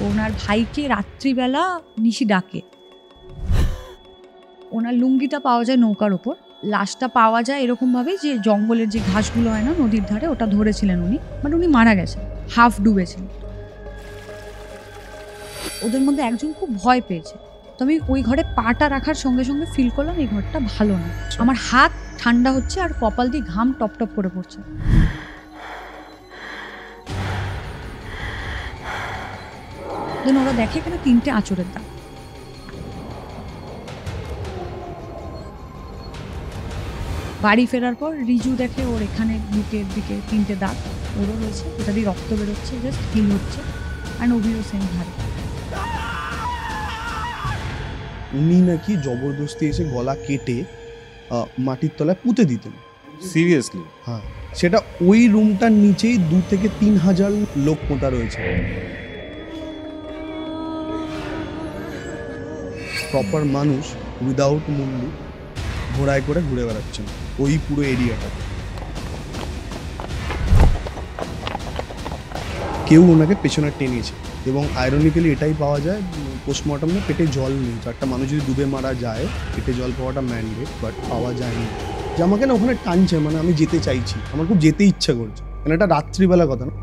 ওনার ভাইকে রাত্রিবেলা নিশি ডাকে। ওনার লুঙ্গিটা পাওয়া যায় নৌকার ওপর, লাশটা পাওয়া যায় এরকমভাবে যে জঙ্গলের যে ঘাসগুলো হয় না নদীর ধারে, ওটা ধরেছিলেন উনি, বাট উনি মারা গেছেন, হাফ ডুবেছিলেন। ওদের মধ্যে একজন খুব ভয় পেয়েছে, তো আমি ওই ঘরে পাটা রাখার সঙ্গে সঙ্গে ফিল করলাম এই ঘরটা ভালো না। আমার হাত ঠান্ডা হচ্ছে আর কপাল দিয়ে ঘাম টপ টপ করে পড়ছে। দেন ওরা দেখে এখানে 3টে আঁচড়ের দাগ। বাড়ি ফেরার পর রিজু দেখে ওর এখানে বুকের দিকে 3টে দাগ ওরও রয়েছে, ওটা দিয়ে রক্ত বেরোচ্ছে, জাস্ট হিল হচ্ছে। অ্যান্ড অভিও সেম ধারে। উনি নাকি জবরদস্তি এসে গলা কেটে মাটির তলায় পুঁতে দিতেন। সিরিয়াসলি? হ্যাঁ, সেটা ওই রুমটার নিচেই 2 থেকে 3 হাজার লোক পোঁতা রয়েছে। প্রপার মানুষ উইদাউট মুন্ডু ঘোড়ায় করে ঘুরে বেড়াচ্ছেন ওই পুরো এরিয়াটাতে। কেউ ওনাকে পেছনে টেনেছে এবং আয়রনিক্যালি এটাই পাওয়া যায় পোস্টমর্টমে পেটে জল নেই। একটা মানুষ যদি ডুবে মারা যায় পেটে জল পাওয়াটা ম্যান্ডেট, বাট পাওয়া যায়নি। যে আমাকে না ওখানে টানছে, মানে আমি যেতে চাইছি, আমার খুব যেতে ইচ্ছা করছে, মানে এটা রাত্রিবেলা কথা না।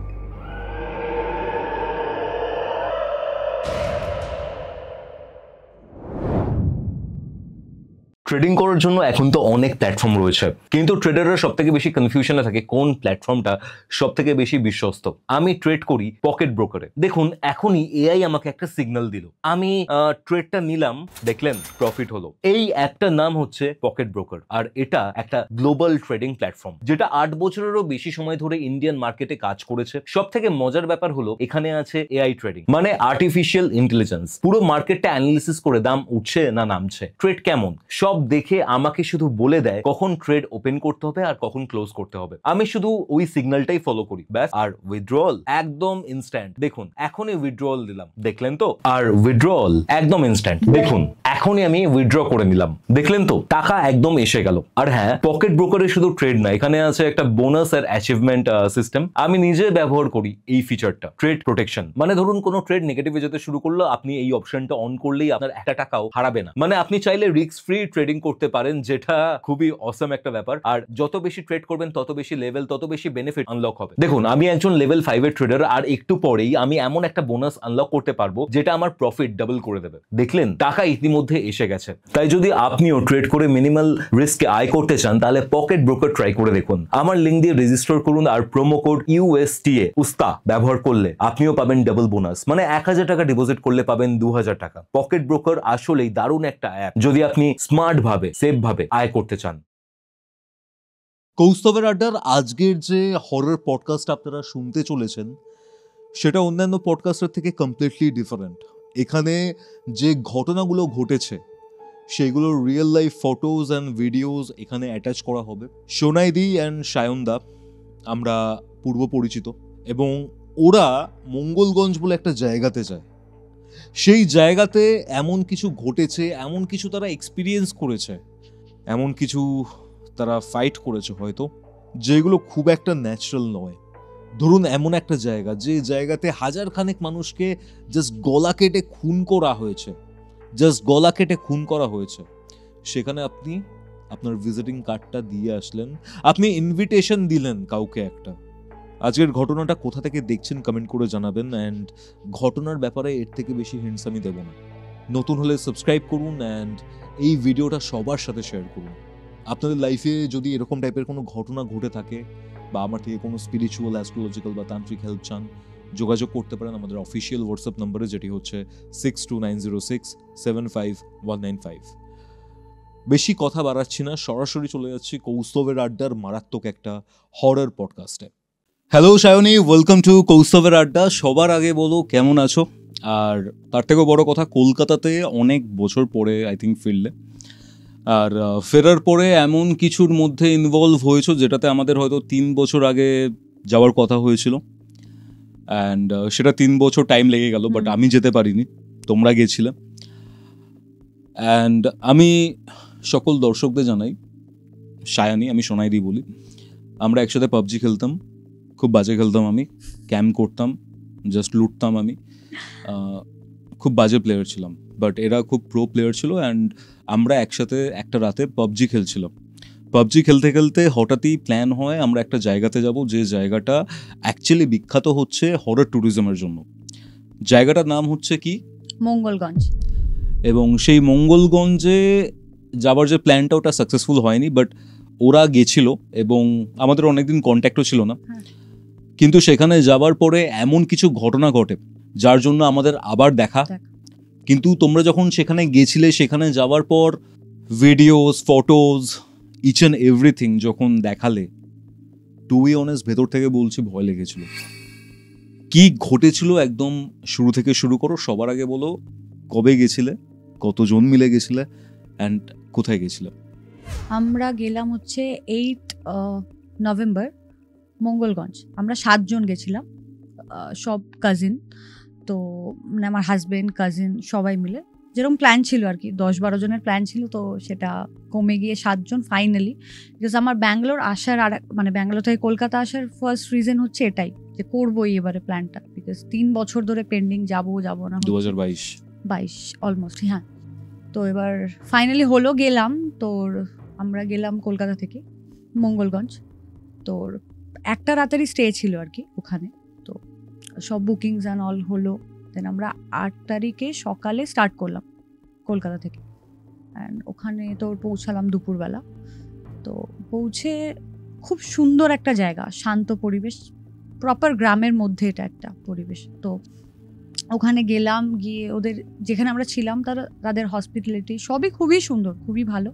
ট্রেডিং করার জন্য এখন তো অনেক প্ল্যাটফর্ম রয়েছে, কিন্তু ট্রেডাররা সব থেকে বেশি কনফিউশনে থাকে কোন প্ল্যাটফর্মটা সব থেকে বেশি বিশ্বস্ত। আমি ট্রেড করি পকেট ব্রোকারে। দেখুন এখনই এআই আমাকে একটা সিগন্যাল দিল, আমি ট্রেডটা নিলাম, দেখলেন প্রফিট হলো। এই অ্যাপটার নাম হচ্ছে পকেট ব্রোকার, আর এটা একটা গ্লোবাল ট্রেডিং প্ল্যাটফর্ম যেটা 8 বছরেরও বেশি সময় ধরে ইন্ডিয়ান মার্কেটে কাজ করেছে। সব থেকে মজার ব্যাপার হলো এখানে আছে এআই ট্রেডিং, মানে আর্টিফিশিয়াল ইন্টেলিজেন্স। পুরো মার্কেটটা অ্যানালিসিস করে দাম উঠছে না নামছে, ট্রেড কেমন সব দেখে আমাকে শুধু বলে দেয় কখন ট্রেড ওপেন করতে হবে আর কখন ক্লোজ করতে হবে। আমি শুধু ওই সিগন্যালটাই ফলো করি ব্যাস। আর উইথড্রল একদম ইনস্ট্যান্ট। দেখুন এখনই উইথড্রল দিলাম, দেখলেন তো? আর উইথড্রল একদম ইনস্ট্যান্ট। দেখুন এখনই আমি উইথড্র করে নিলাম, দেখলেন তো? টাকা একদম এসে গেল। আর হ্যাঁ, পকেট ব্রোকারে শুধু ট্রেড না, এখানে আছে একটা বোনাস আর অ্যাচিভমেন্ট সিস্টেম। আমি নিজে ব্যবহার করি এই ফিচারটা, ট্রেড প্রোটেকশন। মানে ধরুন কোনো ট্রেড নেগেটিভে যেতে শুরু করলো, আপনি এই অপশনটা অন করলেই আপনার একটা টাকাও হারাবে না। মানে আপনি চাইলে রিস্ক ফ্রি ট্রেডিং করতে পারেন, যেটা খুবই অসম একটা ব্যাপার। আর যত বেশি ট্রেড করবেন তত বেশি লেভেল, তত বেশি বেনিফিট আনলক হবে। দেখুন আমি একজন লেভেল 5 এর ট্রেডার, আর একটু পরেই আমি এমন একটা বোনাস আনলক করতে পারবো যেটা আমার প্রফিট ডাবল করে দেবে। দেখলেন টাকা ইতিমধ্যে এসে গেছে। তাই যদি আপনিও ট্রেড করে মিনিমাল রিস্কে আয় করতে চান তাহলে পকেট ব্রোকার ট্রাই করে দেখুন। আমার লিংক দিয়ে রেজিস্টার করুন আর প্রোমো কোড USTA উস্তা ব্যবহার করলে আপনিও পাবেন ডাবল বোনাস। মানে 1000 টাকা ডিপোজিট করলে পাবেন 2000 টাকা। পকেট ব্রোকার আসলেই দারুণ একটা অ্যাপ যদি আপনি স্মার্ট ভাবে সেফ ভাবে আয় করতে চান। কৌস্তবের আড্ডার আজকের যে হরর পডকাস্ট আপনারা শুনতে চলেছেন সেটা অন্যান্য পডকাস্টের থেকে কমপ্লিটলি ডিফারেন্ট। এখানে যে ঘটনাগুলো ঘটেছে সেগুলোর real life photos and videos এখানে অ্যাটাচ করা হবে। সোনাইদি অ্যান্ড সায়নদা আমরা পূর্ব পরিচিত, এবং ওরা মঙ্গলগঞ্জ বলে একটা জায়গাতে যায়। সেই জায়গাতে এমন কিছু ঘটেছে, এমন কিছু তারা এক্সপিরিয়েন্স করেছে, এমন কিছু তারা ফাইট করেছে হয়তো, যেগুলো খুব একটা ন্যাচারাল নয়। ধরুন এমন একটা জায়গা, যে জায়গাতে 1000 খানেক মানুষকে জাস্ট গলা কেটে খুন করা হয়েছে, সেখানে আপনি আপনার ভিজিটিং কার্ডটা দিয়ে আসলেন, আপনি ইনভিটেশন দিলেন কাউকে একটা। আজকের ঘটনাটা কোথা থেকে দেখছেন কমেন্ট করে জানাবেন, অ্যান্ড ঘটনার ব্যাপারে এর থেকে বেশি হিন্টস আমি দেব না। নতুন হলে সাবস্ক্রাইব করুন অ্যান্ড এই ভিডিওটা সবার সাথে শেয়ার করুন। আপনাদের লাইফে যদি এরকম টাইপের কোনো ঘটনা ঘটে থাকে বা আমার থেকে কোনো স্পিরিচুয়াল, অ্যাস্ট্রোলজিক্যাল বা তান্ত্রিক হেল্প চান, যোগাযোগ করতে পারেন আমাদের অফিসিয়াল হোয়াটসঅ্যাপ নম্বরে, যেটি হচ্ছে 6290675195। বেশি কথা বাড়াচ্ছি না, সরাসরি চলে যাচ্ছি কৌস্তবের আড্ডার মারাত্মক একটা হরর পডকাস্টে। হ্যালো সায়নী, ওয়েলকাম টু কৌস্তবের আড্ডা। সবার আগে বলো কেমন আছো, আর তার থেকেও বড় কথা কলকাতাতে অনেক বছর পরে আই থিঙ্ক ফিরলে, আর ফেরার পরে এমন কিছুর মধ্যে ইনভলভ হয়েছো যেটাতে আমাদের হয়তো 3 বছর আগে যাওয়ার কথা হয়েছিল, অ্যান্ড সেটা 3 বছর টাইম লেগে গেল, বাট আমি যেতে পারিনি, তোমরা গেছিলে। অ্যান্ড আমি সকল দর্শকদের জানাই, সায়ানি, আমি সোনাইদি বলি, আমরা একসাথে পাবজি খেলতাম, খুব বাজে খেলতাম, আমি ক্যাম্প করতাম, জাস্ট লুটতাম আমি, খুব বাজে প্লেয়ার ছিলাম, বাট এরা খুব প্রো প্লেয়ার ছিল। অ্যান্ড আমরা একসাথে একটা রাতে পাবজি খেলছিলাম। পাবজি খেলতে খেলতে হঠাৎই প্ল্যান হয় আমরা একটা জায়গাতে যাব, যে জায়গাটা অ্যাকচুয়ালি বিখ্যাত হচ্ছে হরর ট্যুরিজমের জন্য। জায়গাটার নাম হচ্ছে কি? মঙ্গলগঞ্জ। এবং সেই মঙ্গলগঞ্জে যাবার যে প্ল্যানটা, ওটা সাকসেসফুল হয়নি, বাট ওরা গেছিল এবং আমাদের অনেকদিন কন্ট্যাক্টও ছিল না। কিন্তু সেখানে যাবার পরে এমন কিছু ঘটনা ঘটে যার জন্য আমাদের আবার দেখা। কিন্তু তোমরা যখন সেখানে গেছিলে, সেখানে যাওয়ার পর videos, photos, each and everything যখন দেখালে, টু বি অনেস্ট ভেতর থেকে বলছি ভয় লেগেছিল। কি ঘটেছিল একদম শুরু থেকে শুরু করো। সবার আগে বলো কবে গেছিলে, কতজন মিলে গেছিলে, অ্যান্ড কোথায় গেছিলে? আমরা গেলাম হচ্ছে 8 নভেম্বর মঙ্গলগঞ্জ। আমরা 7 জন গেছিলাম, সব কাজিন। তো মানে আমার হাজবেন্ড, কাজিন সবাই মিলে যেরকম প্ল্যান ছিল আর কি, 10-12 জনের প্ল্যান ছিল, তো সেটা কমে গিয়ে 7 জন ফাইনালি। বিকজ আমার ব্যাঙ্গালোর আসার মানে ব্যাঙ্গালোর থেকে কলকাতা আসার ফার্স্ট রিজন হচ্ছে এটাই, যে করবোই এবারে প্ল্যানটা। বিকজ 3 বছর ধরে পেন্ডিং, যাবো না 2022 অলমোস্ট। হ্যাঁ, তো এবার ফাইনালি হলো, গেলাম। তোর আমরা গেলাম কলকাতা থেকে মঙ্গলগঞ্জ। তোর একটা রাতেরই স্টে ছিল আর কি ওখানে। তো সব বুকিংস অ্যান্ড অল হলো। দেন আমরা 8 তারিখে সকালে স্টার্ট করলাম কলকাতা থেকে। অ্যান্ড ওখানে তোর পৌঁছালাম দুপুরবেলা। তো পৌঁছে খুব সুন্দর একটা জায়গা, শান্ত পরিবেশ, প্রপার গ্রামের মধ্যে এটা একটা পরিবেশ। তো ওখানে গেলাম, গিয়ে ওদের যেখানে আমরা ছিলাম তাদের হসপিটালিটি সবই খুবই সুন্দর, খুবই ভালো।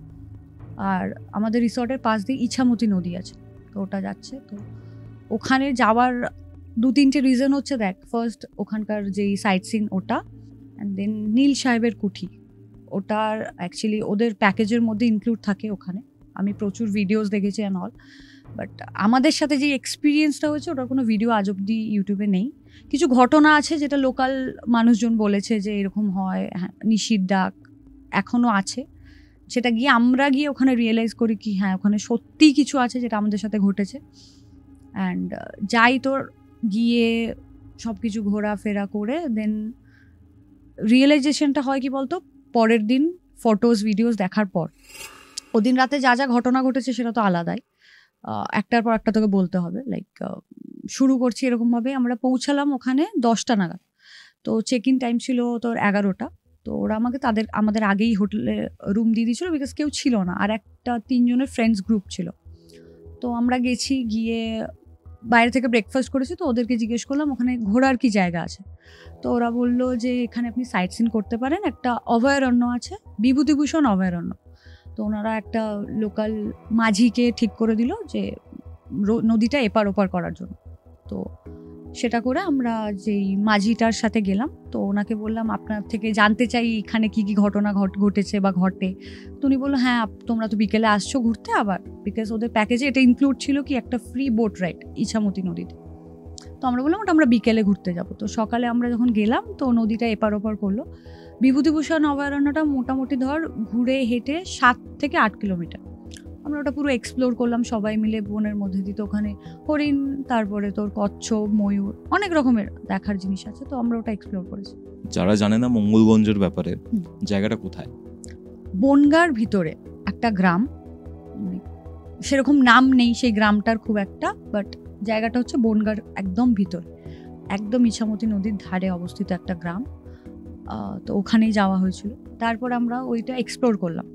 আর আমাদের রিসর্টের পাশ দিয়ে ইছামতি নদী আছে, তো ওটা যাচ্ছে। তো ওখানে যাওয়ার 2-3টে রিজন হচ্ছে, দেখ, ফার্স্ট ওখানকার যেই সাইট সিন ওটা, অ্যান্ড দেন নীল সাহেবের কুঠি, ওটার অ্যাকচুয়ালি ওদের প্যাকেজের মধ্যে ইনক্লুড থাকে ওখানে। আমি প্রচুর ভিডিওস দেখেছি অ্যান্ড অল, বাট আমাদের সাথে যে এক্সপিরিয়েন্সটা হয়েছে ওটার কোনো ভিডিও আজ অব্দি ইউটিউবে নেই। কিছু ঘটনা আছে যেটা লোকাল মানুষজন বলেছে যে এরকম হয়, হ্যাঁ, নিশির ডাক এখনও আছে। সেটা আমরা গিয়ে ওখানে রিয়েলাইজ করি কি হ্যাঁ, ওখানে সত্যিই কিছু আছে যেটা আমাদের সাথে ঘটেছে। অ্যান্ড যাই তোর গিয়ে সব কিছু ঘোরাফেরা করে দেন রিয়েলাইজেশনটা হয় কি বলতো, পরের দিন ফটোস ভিডিওস দেখার পর। ওদিন রাতে যা যা ঘটনা ঘটেছে সেটা তো আলাদাই, একটার পর একটা তোকে বলতে হবে। লাইক শুরু করছি এরকমভাবে, আমরা পৌঁছালাম ওখানে 10টা নাগাদ। তো চেক ইন টাইম ছিল তোর 11টা। তো ওরা আমাদের আগেই হোটেলে রুম দিয়ে দিয়েছিল, বিকজ কেউ ছিল না, আর একটা 3 জনের ফ্রেন্ডস গ্রুপ ছিল। তো আমরা গেছি, গিয়ে বাইরে থেকে ব্রেকফাস্ট করেছি। তো ওদেরকে জিজ্ঞেস করলাম ওখানে ঘোরার কি জায়গা আছে। তো ওরা বললো যে এখানে আপনি সাইট সিন করতে পারেন, একটা অভয়ারণ্য আছে, বিভূতিভূষণ অভয়ারণ্য। তো ওনারা একটা লোকাল মাঝিকে ঠিক করে দিল যে নদীটা এপার ওপার করার জন্য। তো সেটা করে আমরা যেই মাঝিটার সাথে গেলাম, তো ওনাকে বললাম আপনার থেকে জানতে চাই এখানে কি কি ঘটনা ঘটেছে বা ঘটে। তো উনি বললো হ্যাঁ, তোমরা তো বিকেলে আসছো ঘুরতে আবার, বিকজ ওদের প্যাকেজে এটা ইনক্লুড ছিল কি একটা ফ্রি বোট রাইড ইছামতি নদীতে। তো আমরা বললাম ওটা আমরা বিকেলে ঘুরতে যাব। তো সকালে আমরা যখন গেলাম, তো নদীটা এপার ওপার করলো। বিভূতিভূষণ অভয়ারণ্যটা মোটামুটি ধর ঘুরে হেঁটে 7 থেকে 8 কিলোমিটার। আমরা ওটা পুরো এক্সপ্লোর করলাম সবাই মিলে বনের মধ্যে দিয়ে। তো ওখানে হরিণ, তারপরে তোর কচ্ছপ, ময়ূর, অনেক রকমের দেখার জিনিস আছে। তো আমরা ওটা এক্সপ্লোর করেছি। যারা জানে না মঙ্গলগঞ্জের ব্যাপারে, জায়গাটা কোথায়? বনগাঁর ভিতরে একটা গ্রাম, সেরকম নাম নেই সেই গ্রামটার খুব একটা, বাট জায়গাটা হচ্ছে বনগাঁর একদম ভিতর, একদম ইছামতি নদীর ধারে অবস্থিত একটা গ্রাম। তো ওখানেই যাওয়া হয়েছিল। তারপর আমরা ওইটা এক্সপ্লোর করলাম,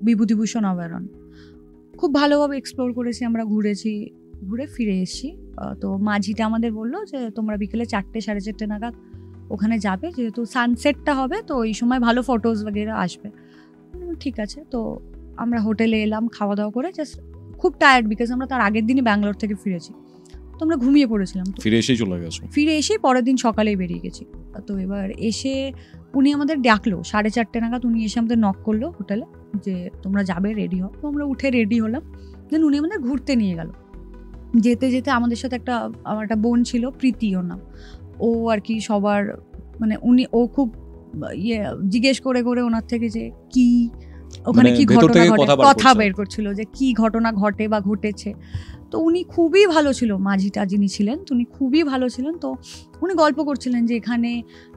বিভূতিভূষণ অভয়ারণ্য খুব ভালোভাবে এক্সপ্লোর করেছি আমরা, ঘুরেছি, ঘুরে ফিরে এসেছি। তো মাঝিটা আমাদের বললো যে তোমরা বিকেলে 4-4:30 নাগাদ ওখানে যাবে, যেহেতু সানসেটটা হবে, তো ওই সময় ভালো ফটোজ বগেরা আসবে। ঠিক আছে। তো আমরা হোটেলে এলাম, খাওয়া দাওয়া করে জাস্ট খুব টায়ার্ড, বিকজ আমরা তার আগের দিনই ব্যাঙ্গালোর থেকে ফিরেছি। তো আমরা ঘুমিয়ে পড়েছিলাম। ফিরে এসেই চলে গেছো? ফিরে এসেই পরের দিন সকালেই বেরিয়ে গেছি। তো এবার এসে উনি আমাদের ডাকলো 4:30 নাগাদ, উনি এসে আমাদের নক করলো হোটেলে যে তোমরা যাবে, রেডি হও। তো আমরা উঠে রেডি হলাম। দেন উনি আমাদের ঘুরতে নিয়ে গেল। যেতে যেতে আমাদের সাথে আমার একটা বোন ছিল, প্রীতি ওর নাম। ও আর কি সবার মানে ও খুব জিজ্ঞেস করে করে ওনার থেকে যে কি ওখানে কি ঘটনা ঘটে, কথা বের করছিল যে কি ঘটনা ঘটে বা ঘটেছে। তো উনি খুবই ভালো ছিল, মাঝিটা যিনি ছিলেন উনি খুবই ভালো ছিলেন। তো উনি গল্প করছিলেন যে এখানে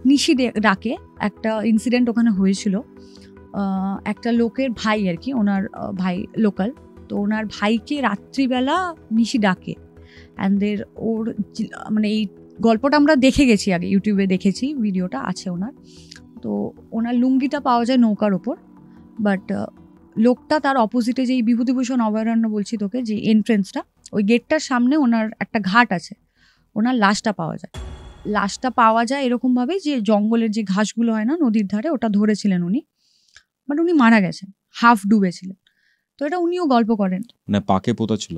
নিশি ডাকে একটা ইনসিডেন্ট ওখানে হয়েছিল। একটা লোকের ভাই আর কি, ওনার ভাই লোকাল, তো ওনার ভাইকে রাত্রিবেলা নিশি ডাকে অ্যান্ড দের ওর মানে এই গল্পটা আমরা দেখে গেছি আগে, ইউটিউবে দেখেছি, ভিডিওটা আছে ওনার। তো ওনার লুঙ্গিটা পাওয়া যায় নৌকার ওপর, বাট লোকটা তার অপোজিটে যেই বিভূতিভূষণ অভয়ারণ্য বলছি তোকে, যে এন্ট্রেন্সটা, ওই গেটটার সামনে ওনার একটা ঘাট আছে, ওনার লাশটা পাওয়া যায় এরকমভাবে যে জঙ্গলের যে ঘাসগুলো হয় না নদীর ধারে, ওটা ধরেছিলেন উনি, বাট উনি মারা গেছেন, হাফ ডুবেছিলেন। তো এটা উনিও গল্প করেন, না পাকে পোতা ছিল,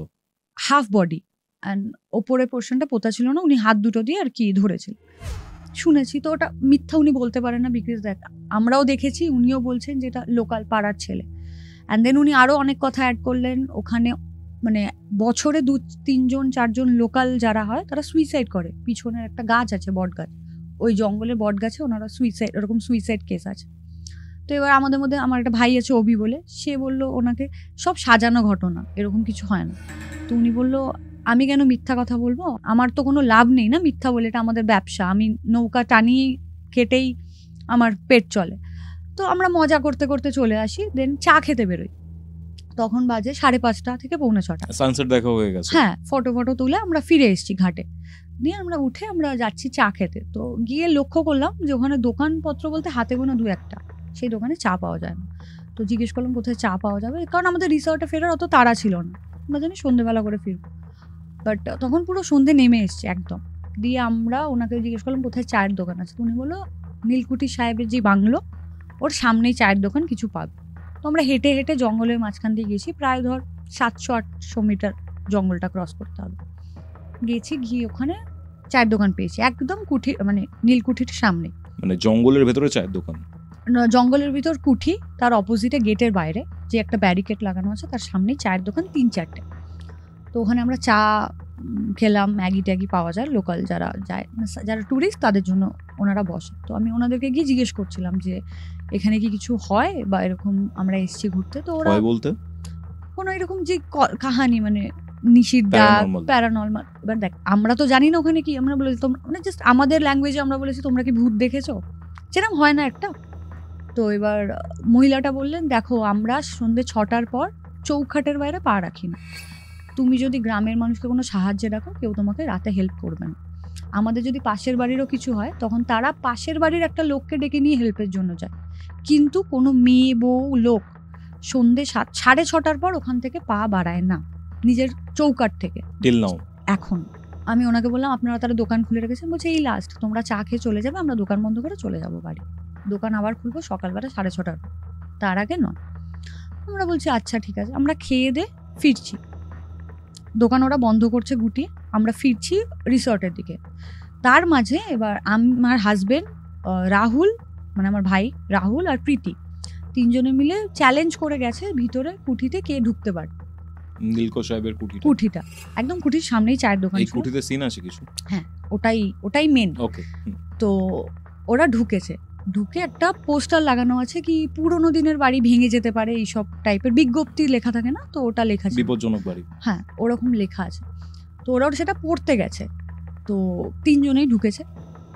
হাফ বডি অ্যান্ড ওপরের পোর্শনটা পোতা ছিল না, উনি হাত দুটো দিয়ে আর কি ধরেছিল, শুনেছি। তো ওটা মিথ্যা উনি বলতে পারেন না, বিকজ দেখ আমরাও দেখেছি, উনিও বলছেন যেটা লোকাল পাড়ার ছেলে। অ্যান্ড দেন উনি আরও অনেক কথা অ্যাড করলেন, ওখানে মানে বছরে 2-3 জন 4 জন লোকাল যারা হয় তারা সুইসাইড করে, পিছনের একটা গাছ আছে বট গাছ, ওই জঙ্গলের বট গাছে ওনারা সুইসাইড, এরকম সুইসাইড কেস আছে। তো এবার আমাদের মধ্যে আমার একটা ভাই আছে অভি বলে, সে বললো ওনাকে সব সাজানো ঘটনা, এরকম কিছু হয় না। তো উনি বললো আমি কেন মিথ্যা কথা বলবো, আমার তো কোনো লাভ নেই না মিথ্যা বলে, এটা আমাদের ব্যবসা, আমি নৌকা টানিয়েই কেটেই আমার পেট চলে। তো আমরা মজা করতে করতে চলে আসি, দেন চা খেতে বেরোই, তখন বাজে 5:30 থেকে 6:45, সানসেট দেখা হয়ে গেছে। হ্যাঁ, ফটো তুলে আমরা ফিরে এসেছি ঘাটে, দিয়ে আমরা উঠে আমরা যাচ্ছি চা খেতে। তো গিয়ে লক্ষ্য করলাম যে ওখানে দোকানপত্র বলতে হাতে গোনা 2-1টা, সেই দোকানে চা পাওয়া যায় না। তো জিজ্ঞেস করলাম কোথায় চা পাওয়া যাবে, কারণ আমাদের রিসর্টে ফেরার অত তাড়া ছিল না, আমরা জানি সন্ধ্যেবেলা করে ফিরবো, বাট তখন পুরো সন্ধ্যে নেমে এসছে একদম। দিয়ে আমরা ওনাকে জিজ্ঞেস করলাম কোথায় চায়ের দোকান আছে, তো উনি বললো নীলকুঠি সাহেবের যে বাংলো ওর সামনেই চায়ের দোকান কিছু পাবে। তো আমরা হেঁটে হেঁটে জঙ্গলের মাঝখান দিয়ে গেছি, প্রায় ধর 700-800 মিটার জঙ্গলটা ক্রস করতে হবে, গেছি, গিয়ে ওখানে চায়ের দোকান পেয়েছি একদম কুঠি, মানে নীলকুঠির সামনে, মানে জঙ্গলের ভেতরে চায়ের দোকান, জঙ্গলের ভিতর কুঠি, তার অপোজিটে গেটের বাইরে যে একটা ব্যারিকেড লাগানো আছে তার সামনেই চায়ের দোকান 3-4টে। তো ওখানে আমরা চা খেলাম, ম্যাগি ট্যাগি পাওয়া যায়, লোকাল যারা যায়, যারা ট্যুরিস্ট তাদের জন্য ওনারা বসে। তো আমি ওনাদেরকে গিয়ে জিজ্ঞেস করছিলাম যে এখানে কি কিছু হয় বা এরকম, আমরা এসেছি ঘুরতে। তো ওরা বলতে কোনো এরকম যে কাহানি, মানে নিশির ডাক, প্যারানর্মাল। এবার দেখ আমরা তো জানি না ওখানে কি, আমরা বলেছি তোমরা, মানে জাস্ট আমাদের ল্যাঙ্গুয়েজে আমরা বলেছি তোমরা কি ভূত দেখেছো, যেরকম হয় না একটা। তো এবার মহিলাটা বললেন দেখো আমরা সন্ধ্যে 6টার পর চৌখাটের বাইরে পা রাখি না, তুমি যদি গ্রামের মানুষকে কোনো সাহায্যে ডাকো কেউ তোমাকে রাতে হেল্প করবে না, আমাদের যদি পাশের বাড়িরও কিছু হয় তখন তারা পাশের বাড়ির একটা লোককে ডেকে নিয়ে হেল্পের জন্য যায়, কিন্তু কোনো মেয়ে বউ লোক সন্ধ্যে 6:30 পর ওখান থেকে পা বাড়ায় না নিজের চৌকাট থেকে টিল নাও। এখন আমি ওনাকে বললাম আপনারা তারা দোকান খুলে রেখেছেন, বলছে এই লাস্ট তোমরা চা খেয়ে চলে যাবে, আমরা দোকান বন্ধ করে চলে যাবো বাড়ি, দোকান আবার খুলবো সকালবেলা 6:30, তার আগে নয়। আমরা বলছি আচ্ছা ঠিক আছে, আমরা খেয়ে দে ফিরছি, দোকান ওরা বন্ধ করছে গুটিয়ে, আমরা ফিরছি রিসর্টের দিকে। তার মাঝে এবার আমার হাজবেন্ড রাহুল, মানে আমার ভাই রাহুল আর প্রীতি, 3 জনে মিলে চ্যালেঞ্জ করে গেছে ভিতরে কুঠিতে কে ঢুকতে পারে, নীলকো সাহেবের কুঠিটা একদম কুঠির সামনেই চায়ের দোকান, এই কুঠিতে সিন আছে কিছু, হ্যাঁ ওটাই মেন। ওকে, তো ওরা ঢুকে একটা পোস্টার লাগানো আছে কি পুরোনো দিনের বাড়ি ভেঙে যেতে পারে, এইসব টাইপের বিজ্ঞপ্তি লেখা থাকে না, তো ওটা লেখা আছে বিপজ্জনক বাড়ি, হ্যাঁ ওরকম লেখা আছে। তো ওরা সেটা পড়তে গেছে, তো 3 জনেই ঢুকেছে,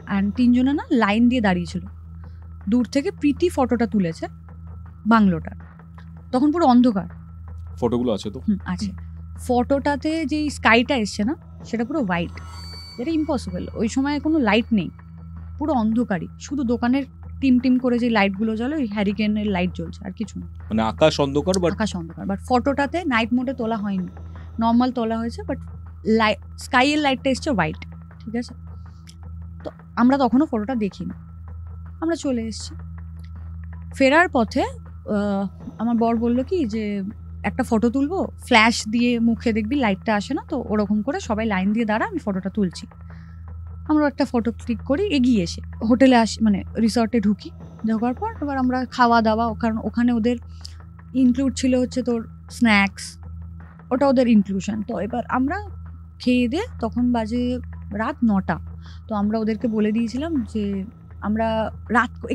অ্যান্ড 3 জনে না লাইন দিয়ে দাঁড়িয়েছিল, দূর থেকে প্রীতি ফটোটা তুলেছে বাংলোটার, তখন পুরো অন্ধকার, ফটোগুলো আছে তো, আছে, ফটোটাতে যেই স্কাইটা এসছে না সেটা পুরো হোয়াইট, এটা ইম্পসিবল, ওই সময় কোনো লাইট নেই, পুরো অন্ধকারই, শুধু দোকানের টিম করে যে লাইটগুলো জ্বলে ওই হ্যারিকেনের লাইট জ্বলছে, আর কিছু না, মানে আকাশ অন্ধকার, বাট ফটোটাতে নাইট মোডে তোলা হয়নি, নর্মাল তোলা হয়েছে, বাট স্কাইয়ের লাইটটা এসছে হোয়াইট, ঠিক আছে। তো আমরা তখনও ফটোটা দেখিনি, আমরা চলে এসেছি। ফেরার পথে আমার বর বললো কি যে একটা ফটো তুলবো, ফ্ল্যাশ দিয়ে মুখে দেখবি লাইটটা আসে না, তো ওরকম করে সবাই লাইন দিয়ে দাঁড়া, আমি ফটোটা তুলছি। আমরা একটা ফটো ক্লিক করি, এগিয়ে এসে হোটেলে আসি, মানে রিসর্টে ঢুকি, ঢোকার পর এবার আমরা খাওয়া দাওয়া, কারণ ওখানে ওদের ইনক্লুড ছিল হচ্ছে তোর স্ন্যাক্স, ওটা ওদের ইনক্লুশন। তো এবার আমরা খেয়ে দিয়ে তখন বাজে রাত 9টা, তো আমরা ওদেরকে বলে দিয়েছিলাম যে আমরা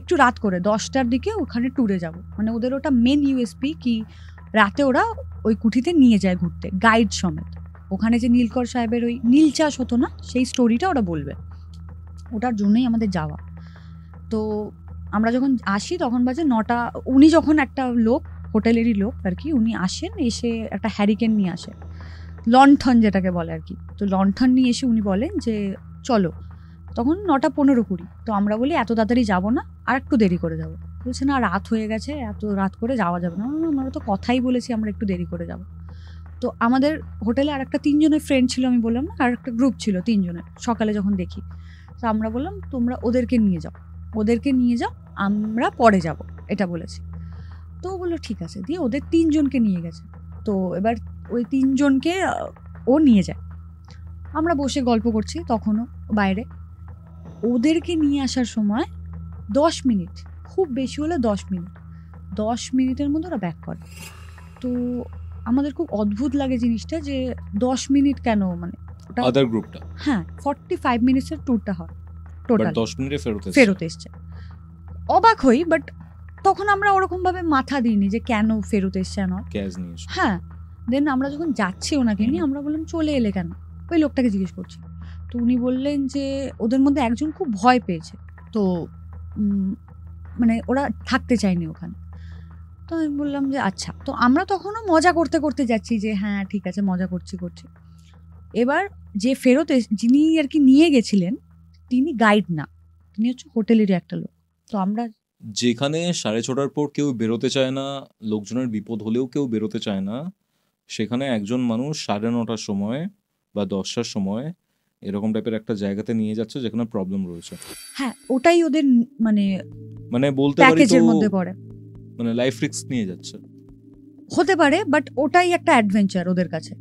একটু রাত করে 10টার দিকে ওখানে ট্যুরে যাব, মানে ওদের ওটা মেন ইউএসপি কি রাতে ওরা ওই কুঠিতে নিয়ে যায় ঘুরতে গাইড সমেত, ওখানে যে নীলকর সাহেবের ওই নীল চাষ হতো না, সেই স্টোরিটা ওরা বলবে, ওটার জন্যই আমাদের যাওয়া। তো আমরা যখন আসি তখন বাজে 9টা। উনি যখন একটা লোক, হোটেলেরই লোক আর কি, উনি আসেন, এসে একটা হ্যারিকেন নিয়ে আসে, লণ্ঠন যেটাকে বলে আর কি। তো লণ্ঠন নিয়ে এসে উনি বলেন যে চলো, তখন 9টা 15-20। তো আমরা বলি এত তাড়াতাড়ি যাবো না, আর একটু দেরি করে যাবো। বলছে না, রাত হয়ে গেছে, এত রাত করে যাওয়া যাবে না। আমরা তো কথাই বলেছি আমরা একটু দেরি করে যাব। তো আমাদের হোটেলে আর একটা 3 জনের ফ্রেন্ড ছিল, আমি বললাম না, আর একটা গ্রুপ ছিল 3 জনের। সকালে যখন দেখি, তো আমরা বললাম তোমরা ওদেরকে নিয়ে যাও, আমরা পরে যাব, এটা বলেছি। তো ও বললো ঠিক আছে, দিয়ে ওদের 3 জনকে নিয়ে গেছে। তো এবার ওই 3 জনকে ও নিয়ে যায়, আমরা বসে গল্প করছি তখনও বাইরে। ওদেরকে নিয়ে আসার সময় 10 মিনিট, খুব বেশি হলে 10 মিনিট, 10 মিনিটের মধ্যে ওরা ব্যাক করে। তো আমাদের খুব অদ্ভুত লাগে জিনিসটা, যে 10 মিনিট কেন, মানে আদার গ্রুপটা, হ্যাঁ 45 মিনিটসের ট্যুরটা হয় টোটাল, 10 মিনিটে ফেরত এসছে। অবাক হই, বাট তখন আমরা ওরকম ভাবে মাথা দিইনি যে কেন ফেরত এসছে না। হ্যাঁ, দেন আমরা যখন যাচ্ছি ওনাকে নিয়ে, আমরা বললাম চলে এলে কেন, ওই লোকটাকে জিজ্ঞেস করছি। তো উনি বললেন যে ওদের মধ্যে একজন খুব ভয় পেয়েছে, তো মানে ওরা থাকতে চায়নি ওখানে। তো আমি বললাম যে আচ্ছা। তো আমরা তখনও মজা করতে করতে যাচ্ছি যে হ্যাঁ ঠিক আছে, মজা করছি। এবার যে যিনি আর কি নিয়ে গেছিলেন, তিনি গাইড না, তিনি হচ্ছে হোটেলেরই একটা লোক। তো আমরা যেখানে 6:30টার পর কেউ বেরোতে চায় না, লোকজনের বিপদ হলেও কেউ বেরোতে চায় না, সেখানে একজন মানুষ 9:30টার সময় বা 10টার সময় এরকম টাইপের একটা জায়গাতে নিয়ে যাচ্ছে যেখানে প্রবলেম রয়েছে। হ্যাঁ, ওটাই ওদের মানে বলতে পারি তো প্যাকেজের মধ্যে পড়ে, মানে লাইফ রিস্ক নিয়ে যাচ্ছে, হতে পারে। বাট ওটাই একটা অ্যাডভেঞ্চার ওদের কাছে,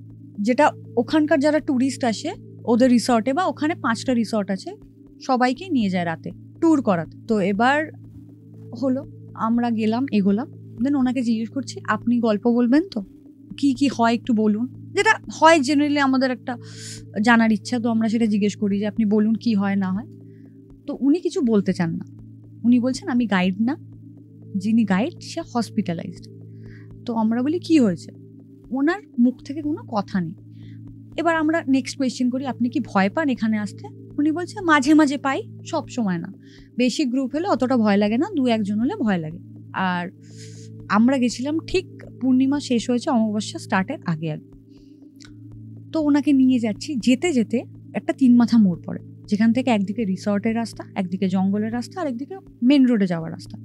যেটা ওখানকার যারা ট্যুরিস্ট আসে ওদের রিসর্টে, বা ওখানে 5টা রিসর্ট আছে, সবাইকে নিয়ে যায় রাতে ট্যুর করাতে। তো এবার হলো, আমরা গেলাম, এগোলাম, দেন ওনাকে জিজ্ঞেস করছি আপনি গল্প বলবেন তো, কি কি হয় একটু বলুন, যেটা হয় জেনারেলি আমাদের একটা জানার ইচ্ছা। তো আমরা সেটা জিজ্ঞেস করি যে আপনি বলুন কি হয় না হয়। তো উনি কিছু বলতে চান না, উনি বলছেন আমি গাইড না, যিনি গাইড সে হসপিটালাইজড। তো আমরা বলি কি হয়েছে, ওনার মুখ থেকে কোনো কথা নেই। এবার আমরা নেক্সট কোয়েশ্চেন করি আপনি কি ভয় পান এখানে আসতে? উনি বলছে মাঝে মাঝে পাই, সব সময় না, বেশি গ্রুপ হলে অতটা ভয় লাগে না, 2-1 জন হলে ভয় লাগে। আর আমরা গেছিলাম ঠিক পূর্ণিমা শেষ হয়েছে, অমাবস্যা স্টার্টের আগে আগে। তো ওনাকে নিয়ে যাচ্ছি, যেতে যেতে একটা 3 মাথা মোড় পড়ে, যেখান থেকে একদিকে রিসর্টের রাস্তা, একদিকে জঙ্গলের রাস্তা, আর একদিকে মেন রোডে যাওয়ার রাস্তা।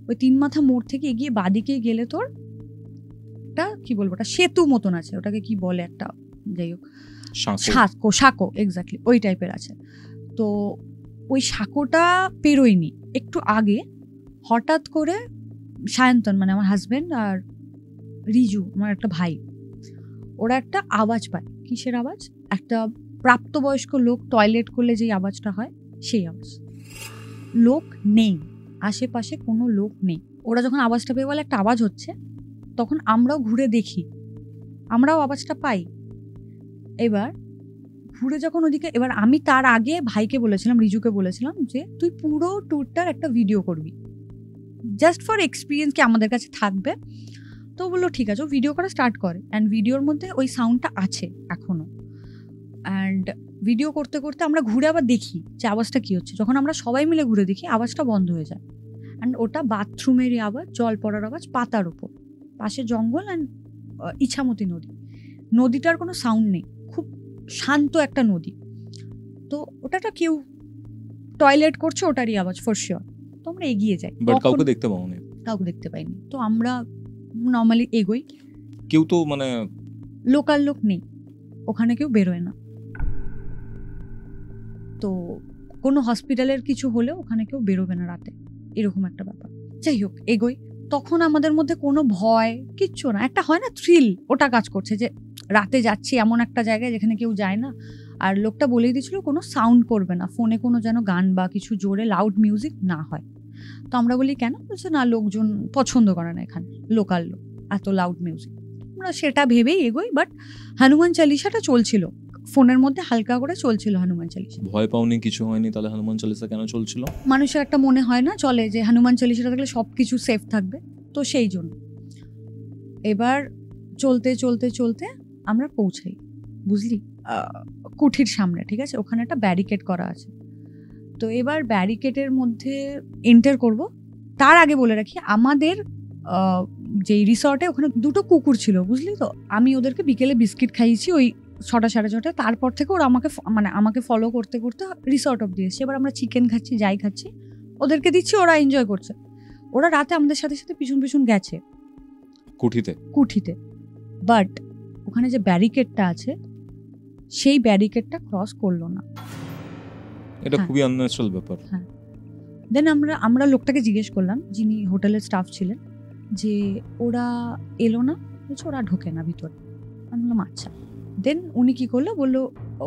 ওই 3 মাথা মোড় থেকে এগিয়ে বাদিকে গেলে তোর একটা কি বলবো, ওটা সেতু মতন আছে, ওটাকে কি বলে একটা, যাই হোক সাঁকো এক্স্যাক্টলি ওই টাইপের আছে। তো ওই সাঁকোটা পেরোয়নি, একটু আগে হঠাৎ করে সায়ন্তন মানে আমার হাজবেন্ড আর রিজু আমার একটা ভাই, ওরা একটা আওয়াজ পায়। কিসের আওয়াজ? একটা প্রাপ্তবয়স্ক লোক টয়লেট করলে যেই আওয়াজটা হয় সেই আওয়াজ। লোক নেই আশেপাশে, কোনো লোক নেই। ওরা যখন আওয়াজটা পেয়ে বলে একটা আওয়াজ হচ্ছে, তখন আমরাও ঘুরে দেখি, আমরাও আওয়াজটা পাই। এবার ঘুরে যখন ওদিকে, এবার আমি তার আগে ভাইকে বলেছিলাম, রিজুকে বলেছিলাম যে তুই পুরো ট্যুরটার একটা ভিডিও করবি, জাস্ট ফর এক্সপিরিয়েন্স কি আমাদের কাছে থাকবে। তো বললো ঠিক আছে, ও ভিডিও করা স্টার্ট করে। অ্যান্ড ভিডিওর মধ্যে ওই সাউন্ডটা আছে এখনও। অ্যান্ড ভিডিও করতে করতে আমরা ঘুরে আবার দেখি যে আওয়াজটা কী হচ্ছে। যখন আমরা সবাই মিলে ঘুরে দেখি, আওয়াজটা বন্ধ হয়ে যায়। অ্যান্ড ওটা বাথরুমেরই আওয়াজ, জল পড়ার আওয়াজ, পাতার ওপর, পাশে জঙ্গল অ্যান্ড ইছামতি নদী। নদীটার কোনো সাউন্ড নেই, খুব শান্ত একটা নদী। তো ওটা কেউ টয়লেট করছে, ওটারই আওয়াজ ফর শিওর। তো আমরা এগিয়ে যাই, বাট কাউকে দেখতে পাওনি? কাউকে দেখতে পাইনি। তো আমরা নর্মালি এগোই, কেউ তো মানে লোকাল লোক নেই ওখানে, কেউ বেরোয় না। তো কোনো হসপিটালের কিছু হলে ওখানে কেউ বেরোবে না রাতে, এরকম একটা ব্যাপার। যাই হোক এগোই, তখন আমাদের মধ্যে কোনো ভয় কিচ্ছু না, একটা হয় না থ্রিল, ওটা কাজ করছে যে রাতে যাচ্ছি এমন একটা জায়গায় যেখানে কেউ যায় না। আর লোকটা বলেই দিয়েছিল কোনো সাউন্ড করবে না, ফোনে কোনো যেন গান বা কিছু জোরে লাউড মিউজিক না হয়। তো আমরা বলি কেন? বলছে না, লোকজন পছন্দ করে না এখানে, লোকাল লোক এত লাউড মিউজিক। আমরা সেটা ভেবেই এগোই। বাট হনুমান চালিসাটা চলছিল ফোনের মধ্যে, হালকা করে চলছিল হনুমান চালিসা। ভয় পাওনি? কিছু হয়নি? তাহলে হনুমান চালিসা কেন চলছিল? মানুষের একটা মনে হয় না চলে যে হনুমান চালিসাটা থাকলে সব কিছু সেফ থাকবে, তো সেই জন্য। এবার চলতে চলতে চলতে আমরা পৌঁছাই বুঝলি, কুঠির সামনে, ঠিক আছে, ওখানে একটা ব্যারিকেড করা আছে। তো এবার ব্যারিকেডের মধ্যে এন্টার করব, তার আগে বলে রাখি আমাদের যেই রিসর্টে ওখানে 2টো কুকুর ছিল, বুঝলি তো। আমি ওদেরকে বিকেলে বিস্কিট খাইয়েছি ওই 6টা সাড়ে 6টায়, তারপর থেকে ওরা আমাকে ফলো করতে করতে রিসর্ট অব্দি এসেছে। এবার আমরা চিকেন খাচ্ছি, যাই খাচ্ছি, ওদেরকে দিচ্ছি, ওরা এনজয় করছে। ওরা রাতে আমাদের সাথে সাথে পিছন পিছন গেছে কুঠিতে, বাট ওখানে যে ব্যারিকেডটা আছে সেই ব্যারিকেডটা ক্রস করলো না। এটা খুবই আনন্যাচারাল ব্যাপার। হ্যাঁ, দেন আমরা লোকটাকে জিজ্ঞেস করলাম, যিনি হোটেলের স্টাফ ছিলেন, যে ওরা এলো না, বলছে ওরা ঢোকে না ভিতরে। আমি বললাম আচ্ছা। দেন উনি কি করলো, বললো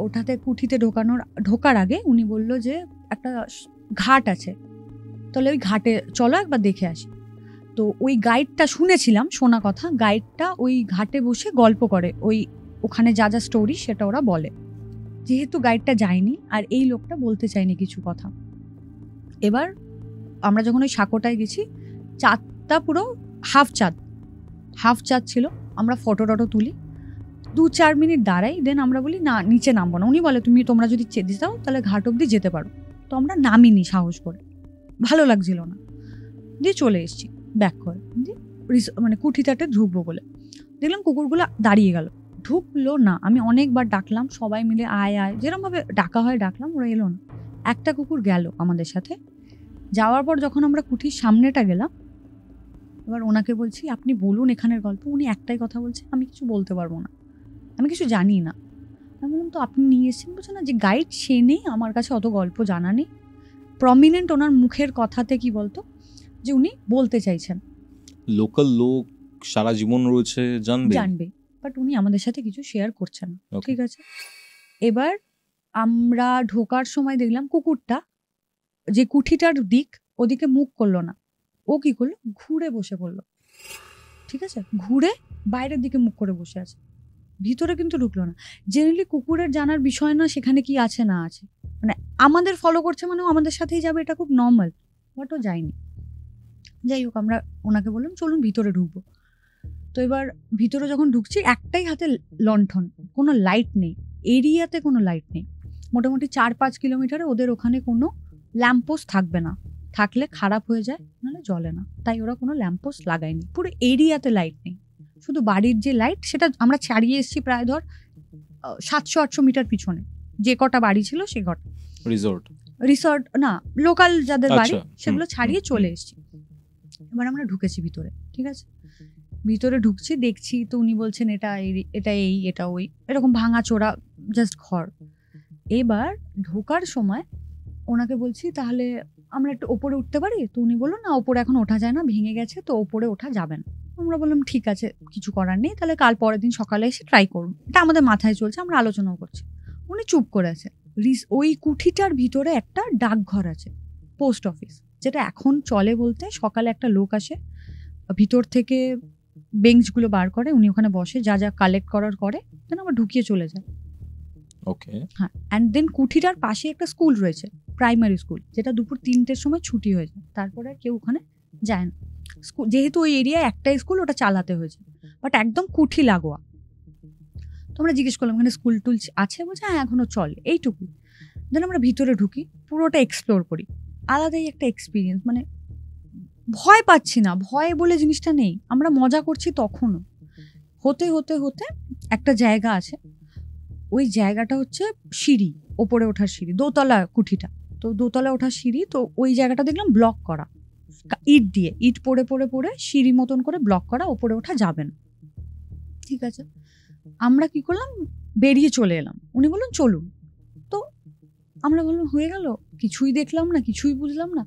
ওটাতে কুঠিতে ঢোকার আগে উনি বললো যে একটা ঘাট আছে, তাহলে ওই ঘাটে চলো একবার দেখে আসি। তো ওই গাইডটা শুনেছিলাম, শোনা কথা, গাইডটা ওই ঘাটে বসে গল্প করে, ওখানে যা যা স্টোরি সেটা ওরা বলে। যেহেতু গাইডটা যায়নি আর এই লোকটা বলতে চায়নি কিছু কথা, এবার আমরা যখন ওই সাঁকোটায় গেছি, চাঁদটা পুরো হাফ চাঁদ ছিল। আমরা ফটো তুলি, 2-4 মিনিট দাঁড়াই, দেন আমরা বলি না নিচে নামবো না। উনি বলে তোমরা যদি চেয়ে দাও তাহলে ঘাট অব্দি যেতে পারো। তো আমরা নামিনি সাহস করে, ভালো লাগছিল না, দিয়ে চলে এসেছি ব্যাক করে। দিয়ে মানে কুঠিটাতে ঢুকবো বলে দেখলাম কুকুরগুলো দাঁড়িয়ে গেল, ঢুকলো না। আমি অনেকবার ডাকলাম, সবাই মিলে আয় যেরকমভাবে ডাকা হয় ডাকলাম, ওরা এলো না। একটা কুকুর গেল আমাদের সাথে। যাওয়ার পর যখন আমরা কুঠির সামনেটা গেলাম, এবার ওনাকে বলছি আপনি বলুন এখানের গল্প। উনি একটাই কথা বলছে, আমি কিছু বলতে পারবো না, আমি কিছু জানি না। আমি বললাম তো আপনি নিয়ে এসেছেন, বলছে না যে গাইড সে নেই, আমার কাছে অত গল্প জানা নেই। প্রমিনেন্ট ওনার মুখের কথাতে কি বলতো যে উনি বলতে চাইছেন, লোকাল লোক সারা জীবন রয়েছে, জানবে, বাট উনি আমাদের সাথে কিছু শেয়ার করছেন না। ঠিক আছে, এবার আমরা ঢোকার সময় দেখলাম কুকুরটা যে কুঠিটার দিক ওদিকে মুখ করলো না, ও কি করলো ঘুরে বসে পড়লো। ঠিক আছে, ঘুরে বাইরের দিকে মুখ করে বসে আছে, ভিতরে কিন্তু ঢুকলো না। জেনারেলি কুকুরের জানার বিষয় না সেখানে কি আছে না আছে, মানে আমাদের ফলো করছে মানে আমাদের সাথেই যাবে, এটা খুব নর্মাল, বাট ও যায়নি। যাই হোক, আমরা ওনাকে বললাম চলুন ভিতরে ঢুকবো। তো এবার ভিতরে যখন ঢুকছি, একটাই হাতে লণ্ঠন, কোনো লাইট নেই, এরিয়াতে কোনো লাইট নেই। মোটামুটি 4-5 কিলোমিটারে ওদের ওখানে কোনো ল্যাম্পপোস্ট থাকবে না, থাকলে খারাপ হয়ে যায়, নাহলে জ্বলে না, তাই ওরা কোনো ল্যাম্পপোস্ট লাগায়নি। পুরো এরিয়াতে লাইট নেই, শুধু বাড়ির যে লাইট সেটা আমরা ছাড়িয়ে এসেছি প্রায় ধর 700-800 মিটার পিছনে, যে কটা বাড়ি ছিল সে কটা রিসর্ট না, লোকাল যাদের বাড়ি সেগুলো ছাড়িয়ে চলে এসেছি। এবার আমরা ঢুকেছি ভিতরে, ঠিক আছে, ভিতরে ঢুকছি, দেখছি তো উনি বলছেন এটা ওই এরকম ভাঙা চোরা জাস্ট ঘর। এবার ঢোকার সময় ওনাকে বলছি তাহলে আমরা একটু ওপরে উঠতে পারি? তো উনি বললো না, ওপরে এখন ওঠা যায় না, ভেঙে গেছে, তো ওপরে ওঠা যাবে না। আমরা বললাম ঠিক আছে, কিছু করার নেই, তাহলে কাল পরের দিন সকালে এসে ট্রাই করুন। এটা আমাদের মাথায় চলছে, আমরা আলোচনাও করছি। উনি চুপ করে আছে। ওই কুঠিটার ভিতরে একটা ডাকঘর আছে, পোস্ট অফিস, যেটা এখন চলে বলতে সকালে একটা লোক আসে, ভিতর থেকে বেঞ্চগুলো বার করে, উনি ওখানে বসে, যা যা কালেক্ট করার করে, দেন আবার ঢুকিয়ে চলে যায়। ওকে, হ্যাঁ, অ্যান্ড দেন কুঠিটার পাশে একটা স্কুল রয়েছে, প্রাইমারি স্কুল, যেটা দুপুর 3টের সময় ছুটি হয়ে যায়, তারপরে আর কেউ ওখানে যায় না। যেহেতু ওই এরিয়ায় একটাই স্কুল, ওটা চালাতে হয়েছে, বাট একদম কুঠি লাগোয়া। তোমরা জিজ্ঞেস করলাম এখানে স্কুল টুল আছে, বলছে হ্যাঁ এখনো চলে, এইটুকু। দেন আমরা ভিতরে ঢুকি, পুরোটা এক্সপ্লোর করি, আলাদাই একটা এক্সপিরিয়েন্স। মানে ভয় পাচ্ছি না, ভয় বলে জিনিসটা নেই, আমরা মজা করছি। তখনও হতে হতে হতে একটা জায়গা আছে, ওই জায়গাটা হচ্ছে সিঁড়ি, ওপরে ওঠার সিঁড়ি, দোতলা কুঠিটা, তো দোতলা ওঠার সিঁড়ি। তো ওই জায়গাটা দেখলাম ব্লক করা, ইট পড়ে পড়ে পড়ে সিঁড়ি মতন করে ব্লক করা, ওপরে ওঠা যাবে না। ঠিক আছে, আমরা কি করলাম, বেরিয়ে চলে এলাম। উনি বললেন চলুন, তো আমরা বললাম হয়ে গেল, কিছুই দেখলাম না, কিছুই বুঝলাম না।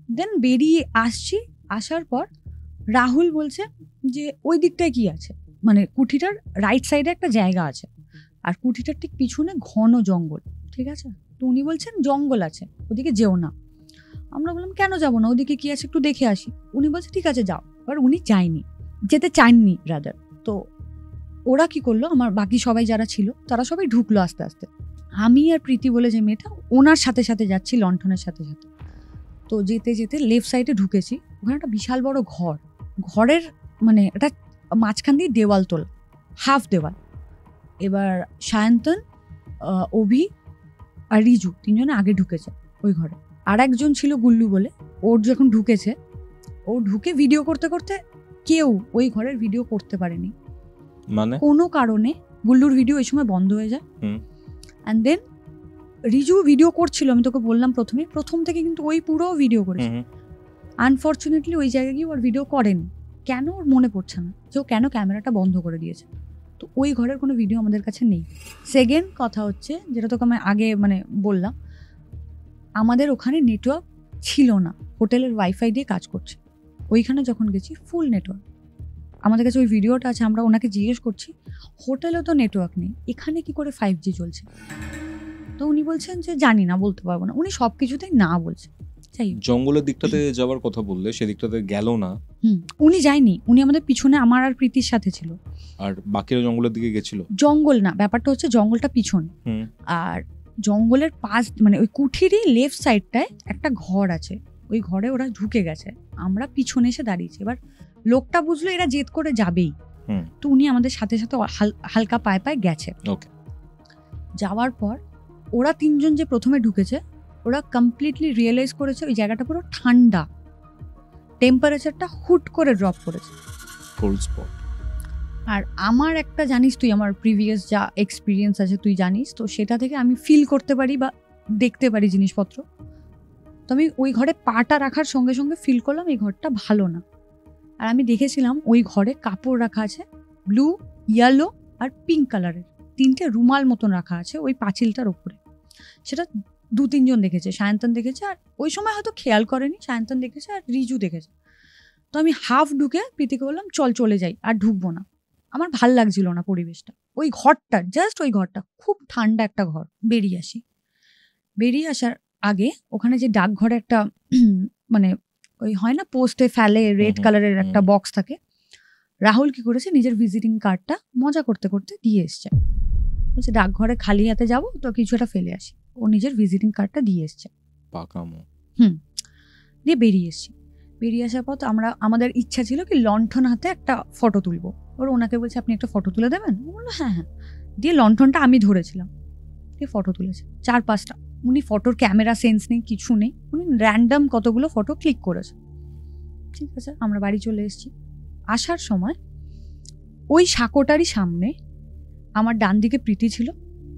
দেন বেরিয়ে আসছি, আসার পর রাহুল বলছে যে ওই দিকটায় কি আছে, মানে কুঠিটার রাইট সাইডে একটা জায়গা আছে, আর কুঠিটার ঠিক পিছনে ঘন জঙ্গল। ঠিক আছে, তো উনি বলছেন জঙ্গল আছে, ওদিকে যেও না। আমরা বললাম কেন যাবো না, ওদিকে কি আছে একটু দেখে আসি। উনি বলছে ঠিক আছে যাও, এবার উনি যায়নি, যেতে চাননি রাদার। তো ওরা কি করলো, আমার বাকি সবাই যারা ছিল তারা সবাই ঢুকলো আস্তে আস্তে। আমি আর প্রীতি বলে যে মেয়েটা, ওনার সাথে সাথে যাচ্ছি, লণ্ঠনের সাথে সাথে। তো যেতে যেতে লেফট সাইডে ঢুকেছি, ওখানে একটা বিশাল বড় ঘর, ঘরের মানে এটা মাঝখান দিয়ে দেওয়াল তোলা, হাফ দেওয়াল, এবার সায়ন্তন, অভি আর রিজু তিনজনে আগে ঢুকেছে ওই ঘরে। আর একজন ছিল গুল্লু বলে, ওর যখন ঢুকেছে, ও ঢুকে ভিডিও করতে করতে কেউ ওই ঘরের ভিডিও করতে পারেনি, মানে কোনো কারণে। গুল্লুর ভিডিও এই সময় বন্ধ হয়ে যায়। অ্যান্ড দেন রিজু ভিডিও করছিল, আমি তোকে বললাম প্রথম থেকে কিন্তু ওই পুরো ভিডিও করেছে। আনফর্চুনেটলি ওই জায়গায় গিয়ে ওর ভিডিও করেনি, কেন ওর মনে পড়ছে না যে ও কেন ক্যামেরাটা বন্ধ করে দিয়েছে। তো ওই ঘরের কোনো ভিডিও আমাদের কাছে নেই। সেকেন্ড কথা হচ্ছে, যেটা তোকে আমি আগে বললাম, আমাদের ওখানে নেটওয়ার্ক ছিল না, হোটেলের ওয়াইফাই দিয়ে কাজ করছে। ওইখানে যখন গেছি ফুল নেটওয়ার্ক, আমাদের কাছে ওই ভিডিওটা আছে। আমরা ওনাকে জিজ্ঞেস করছি হোটেলেও তো নেটওয়ার্ক নেই, এখানে কি করে 5G চলছে? তো উনি বলছেন যে জানি না, বলতে পারবো না। উনি সব কিছুতেই না বলছেন। জঙ্গলের দিকটাতে যাওয়ার কথা বললে, সেদিকটাতে গেল না। উনি যায়নি, উনি আমাদের পিছনে আমার আর প্রীতির সাথে ছিল। আর বাকিরা জঙ্গলের দিকে গেছিল? জঙ্গল না, ব্যাপারটা হচ্ছে জঙ্গলটা পিছনে, আর জঙ্গলের পাশ ওই কুঠিরই লেফট সাইডটায় একটা ঘর আছে, ওই ঘরে ওরা ঢুকে গেছে। আমরা পিছনে এসে দাঁড়িয়েছি। এবার লোকটা বুঝলো এরা জেদ করে যাবেই, তো উনি আমাদের সাথে সাথে হালকা পায়ে পায়ে গেছে। যাওয়ার পর ওরা তিনজন যে প্রথমে ঢুকেছে, ওরা কমপ্লিটলি রিয়েলাইজ করেছে ওই জায়গাটা পুরো ঠান্ডা, টেম্পারেচারটা হুট করে ড্রপ করেছে। আর আমার একটা জানিস তুই, আমার প্রিভিয়াস যা এক্সপিরিয়েন্স আছে তুই জানিস, তো সেটা থেকে আমি ফিল করতে পারি বা দেখতে পারি জিনিসপত্র। তো আমি ওই ঘরে পাটা রাখার সঙ্গে সঙ্গে ফিল করলাম এই ঘরটা ভালো না। আর আমি দেখেছিলাম ওই ঘরে কাপড় রাখা আছে, ব্লু, ইয়েলো আর পিঙ্ক কালারের 3টে রুমাল মতন রাখা আছে ওই পাঁচিলটার ওপরে। সেটা 2-3 জন দেখেছে, সায়ন্তন দেখেছে, আর ওই সময় হয়তো খেয়াল করেনি, সায়ন্তন দেখেছে আর রিজু দেখেছে। তো আমি হাফ ঢুকে প্রীতিকে বললাম চলে যাই, আর ঢুকবো না, আমার ভাল লাগছিল না পরিবেশটা। ওই ঘরটা, জাস্ট ওই ঘরটা খুব ঠান্ডা একটা ঘর। বেরিয়ে আসার আগে ওখানে যে ডাকঘরে একটা ওই হয় না পোস্টে ফেলে রেড কালারের একটা বক্স থাকে, রাহুল কি করেছে নিজের ভিজিটিং কার্ডটা মজা করতে করতে দিয়ে এসছে। বলছে ডাকঘরে খালি হাতে যাবো তো কিছু একটা ফেলে আসি, ও নিজের ভিজিটিং কার্ডটা দিয়ে এসছে। দিয়ে বেরিয়ে এসছি। বেরিয়ে আসার পর আমাদের ইচ্ছা ছিল কি লণ্ঠন হাতে একটা ফটো তুলবো। ওনাকে বলছে আপনি একটা ফটো তুলে দেবেন? বললো হ্যাঁ। দিয়ে লণ্ঠনটা আমি ধরেছিলাম, দিয়ে ফটো তুলেছে 4-5টা। উনি ফটোর ক্যামেরা সেন্স নেই, কিছু নেই, উনি র্যান্ডাম কতগুলো ফটো ক্লিক করেছে। ঠিক আছে, আমরা বাড়ি চলে এসেছি। আসার সময় ওই সাঁকোটারই সামনে আমার ডান দিকে প্রীতি ছিল,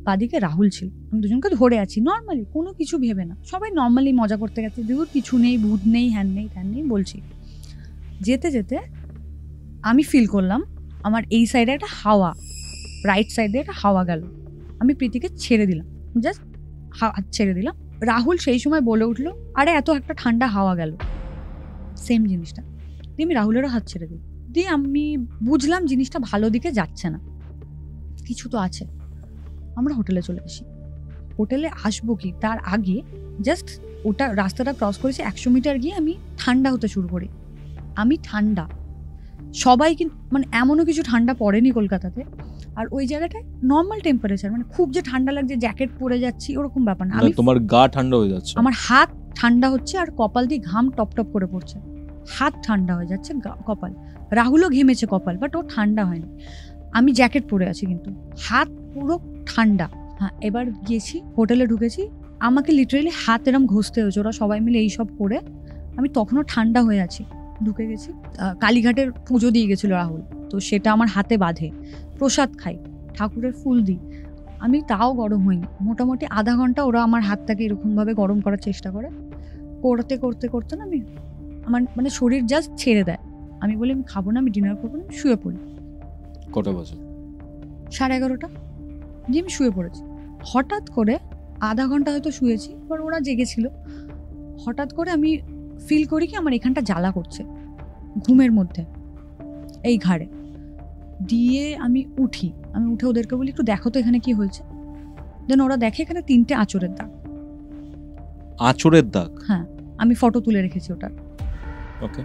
বাদিকে রাহুল ছিল। আমি দুজনকে ধরে আছি নর্মালি, কোনো কিছু ভেবে না, সবাই নর্মালি মজা করতে গেছে, দূর কিছু নেই, ভূত নেই, হ্যান নেই ত্যান নেই বলছি। যেতে যেতে আমি ফিল করলাম আমার এই সাইডে একটা হাওয়া, রাইট সাইডে একটা হাওয়া গেল। আমি প্রীতিকে ছেড়ে দিলাম, জাস্ট হাত ছেড়ে দিলাম। রাহুল সেই সময় বলে উঠলো আরে এত একটা ঠান্ডা হাওয়া গেল, সেম জিনিসটা। দিয়ে আমি রাহুলেরও হাত ছেড়ে দিই। দিয়ে আমি বুঝলাম জিনিসটা ভালো দিকে যাচ্ছে না, কিছু তো আছে। আমরা হোটেলে চলে আসি। হোটেলে আসবো কি তার আগে জাস্ট ওটা রাস্তাটা ক্রস করেছি, 100 মিটার গিয়ে আমি ঠান্ডা হতে শুরু করি। আমি ঠান্ডা, সবাই কিন্তু এমনও কিছু ঠান্ডা পড়েনি কলকাতাতে। আর ওই জায়গাটায় নর্মাল টেম্পারেচার, খুব যে ঠান্ডা লাগছে জ্যাকেট পরে যাচ্ছি ওরকম ব্যাপার না। তোমার গা ঠান্ডা হয়ে যাচ্ছে? আমার হাত ঠান্ডা হচ্ছে আর কপাল দিয়ে ঘাম টপ টপ করে পড়ছে, হাত ঠান্ডা হয়ে যাচ্ছে, কপাল। রাহুলও ঘেমেছে কপাল, বাট ও ঠান্ডা হয়নি। আমি জ্যাকেট পরে আছি কিন্তু হাত পুরো ঠান্ডা। হ্যাঁ, এবার গেছি হোটেলে ঢুকেছি, আমাকে লিটারেলি হাত এরম ঘষতে হয়েছে, ওরা সবাই মিলে এইসব করে। আমি তখনও ঠান্ডা হয়ে আছি। ঢুকে গেছি, কালীঘাটের পুজো দিয়ে গেছিলো রাহুল, তো সেটা আমার হাতে বাঁধে। প্রসাদ খাই, ঠাকুরের ফুল দিই, আমি তাও গরম হইনি। মোটামুটি আধা ঘন্টা ওরা আমার হাতটাকে এরকমভাবে গরম করার চেষ্টা করে, করতে করতে করতে না আমি আমার শরীর জাস্ট ছেড়ে দেয়। আমি বলি আমি খাবো না, আমি ডিনার করবো না, শুয়ে পড়ি। কটা বাজে? 11:30। দিয়ে আমি শুয়ে পড়েছি। হঠাৎ করে আধা ঘন্টা হয়তো শুয়েছি, এবার ওরা জেগেছিল। হঠাৎ করে আমি ফিল করি কি আমার এখানটা জ্বালা করছে ঘুমের মধ্যে, এই ঘাড়ে। দিয়ে আমি উঠে ওদেরকে বলি একটু দেখো তো এখানে কি হয়েছে। দেন ওরা দেখে এখানে 3টে আঁচড়ের দাগ। আঁচড়ের দাগ? হ্যাঁ, আমি ফটো তুলে রেখেছি ওটার। ওকে।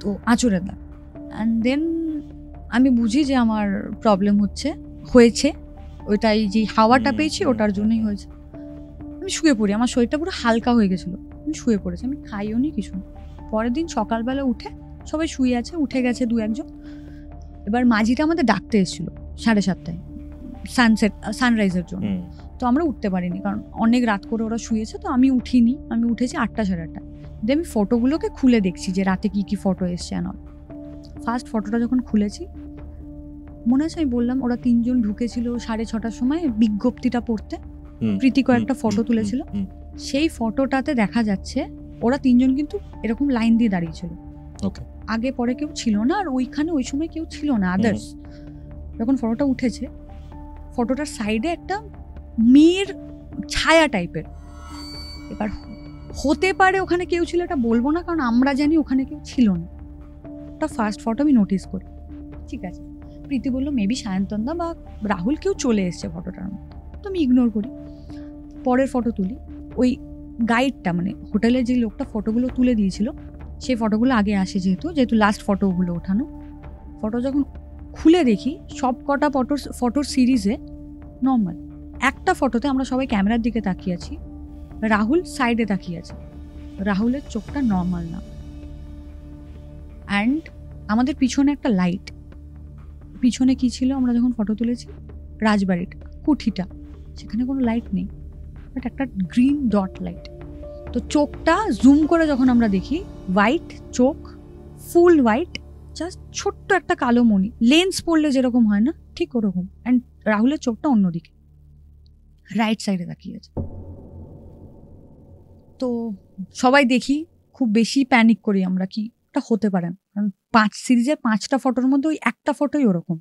তো আঁচড়ের দাগ। অ্যান্ড দেন আমি বুঝি যে আমার প্রবলেম হয়েছে ওইটাই, যে হাওয়াটা পেয়েছি ওটার জন্যই হয়েছে। আমি শুয়ে পড়ি, আমার শরীরটা পুরো হালকা হয়ে গেছিলো, আমি শুয়ে পড়েছি, আমি খাইও নি কিছু। পরের দিন সকালবেলা উঠে সবাই শুয়ে আছে, উঠে গেছে 2-1 জন। এবার মাঝিটা আমাদের ডাকতে এসেছিলো 7:30টায়, সানরাইজের জন্য। তো আমরা উঠতে পারিনি, কারণ অনেক রাত করে ওরা শুয়েছে। তো আমি উঠিনি, আমি উঠেছি 8টা সাড়ে 8টা। দিয়ে আমি ফটোগুলোকে খুলে দেখছি যে রাতে কি কি ফটো এসছে অল। ফার্স্ট ফটোটা যখন খুলেছি, মনে আছে আমি বললাম ওরা 3 জন ঢুকেছিল 6:30টার সময় বিজ্ঞপ্তিটা পড়তে, প্রীতি কয়েকটা ফটো তুলেছিল। সেই ফটোটাতে দেখা যাচ্ছে ওরা 3 জন কিন্তু এরকম লাইন দিয়ে দাঁড়িয়েছিল, আগে পরে কেউ ছিল না, আর ওইখানে ওই সময় কেউ ছিল না আদার্স। যখন ফটোটা উঠেছে, ফটোটার সাইডে একটা মেয়ের ছায়া টাইপের। এবার হতে পারে ওখানে কেউ ছিল, এটা বলবো না, কারণ আমরা জানি ওখানে কেউ ছিল না। ওটা ফার্স্ট ফটো আমি নোটিস করি, ঠিক আছে। প্রীতি বললো মেবি সায়ন্তনদা বা রাহুল কেউ চলে এসছে ফটোটার মধ্যে, তো আমি ইগনোর করি। পরের ফটো তুলি, ওই গাইডটা মানে হোটেলের যে লোকটা ফটোগুলো তুলে দিয়েছিল, সেই ফটোগুলো আগে আসে, যেহেতু লাস্ট ফটোগুলো ওঠানো। ফটো যখন খুলে দেখি, সব কটা ফটোর সিরিজে নর্মাল। একটা ফটোতে আমরা সবাই ক্যামেরার দিকে তাকিয়ে আছি, রাহুল সাইডে তাকিয়ে আছে, রাহুলের চোখটা নর্মাল না। অ্যান্ড আমাদের পিছনে একটা লাইট, পিছনে কি ছিল আমরা যখন ফটো তুলেছি, রাজবাড়িটা, কুঠিটা, সেখানে কোনো লাইট নেই, বাট একটা গ্রিন ডট লাইট। তো চোখটা জুম করে যখন আমরা দেখি, হোয়াইট চোখ, ফুল হোয়াইট, জাস্ট ছোট্ট একটা কালো মণি, লেন্স পড়লে যেরকম হয় না ঠিক ওরকম। অ্যান্ড রাহুলের চোখটা অন্যদিকে, রাইট সাইডে তাকিয়ে আছে। তো সবাই দেখি, খুব বেশি প্যানিক করি আমরা, কি এটা হতে পারে না, কারণ সিরিজের 5টা ফটোর মধ্যে ওই একটা ফটোই ওরকম।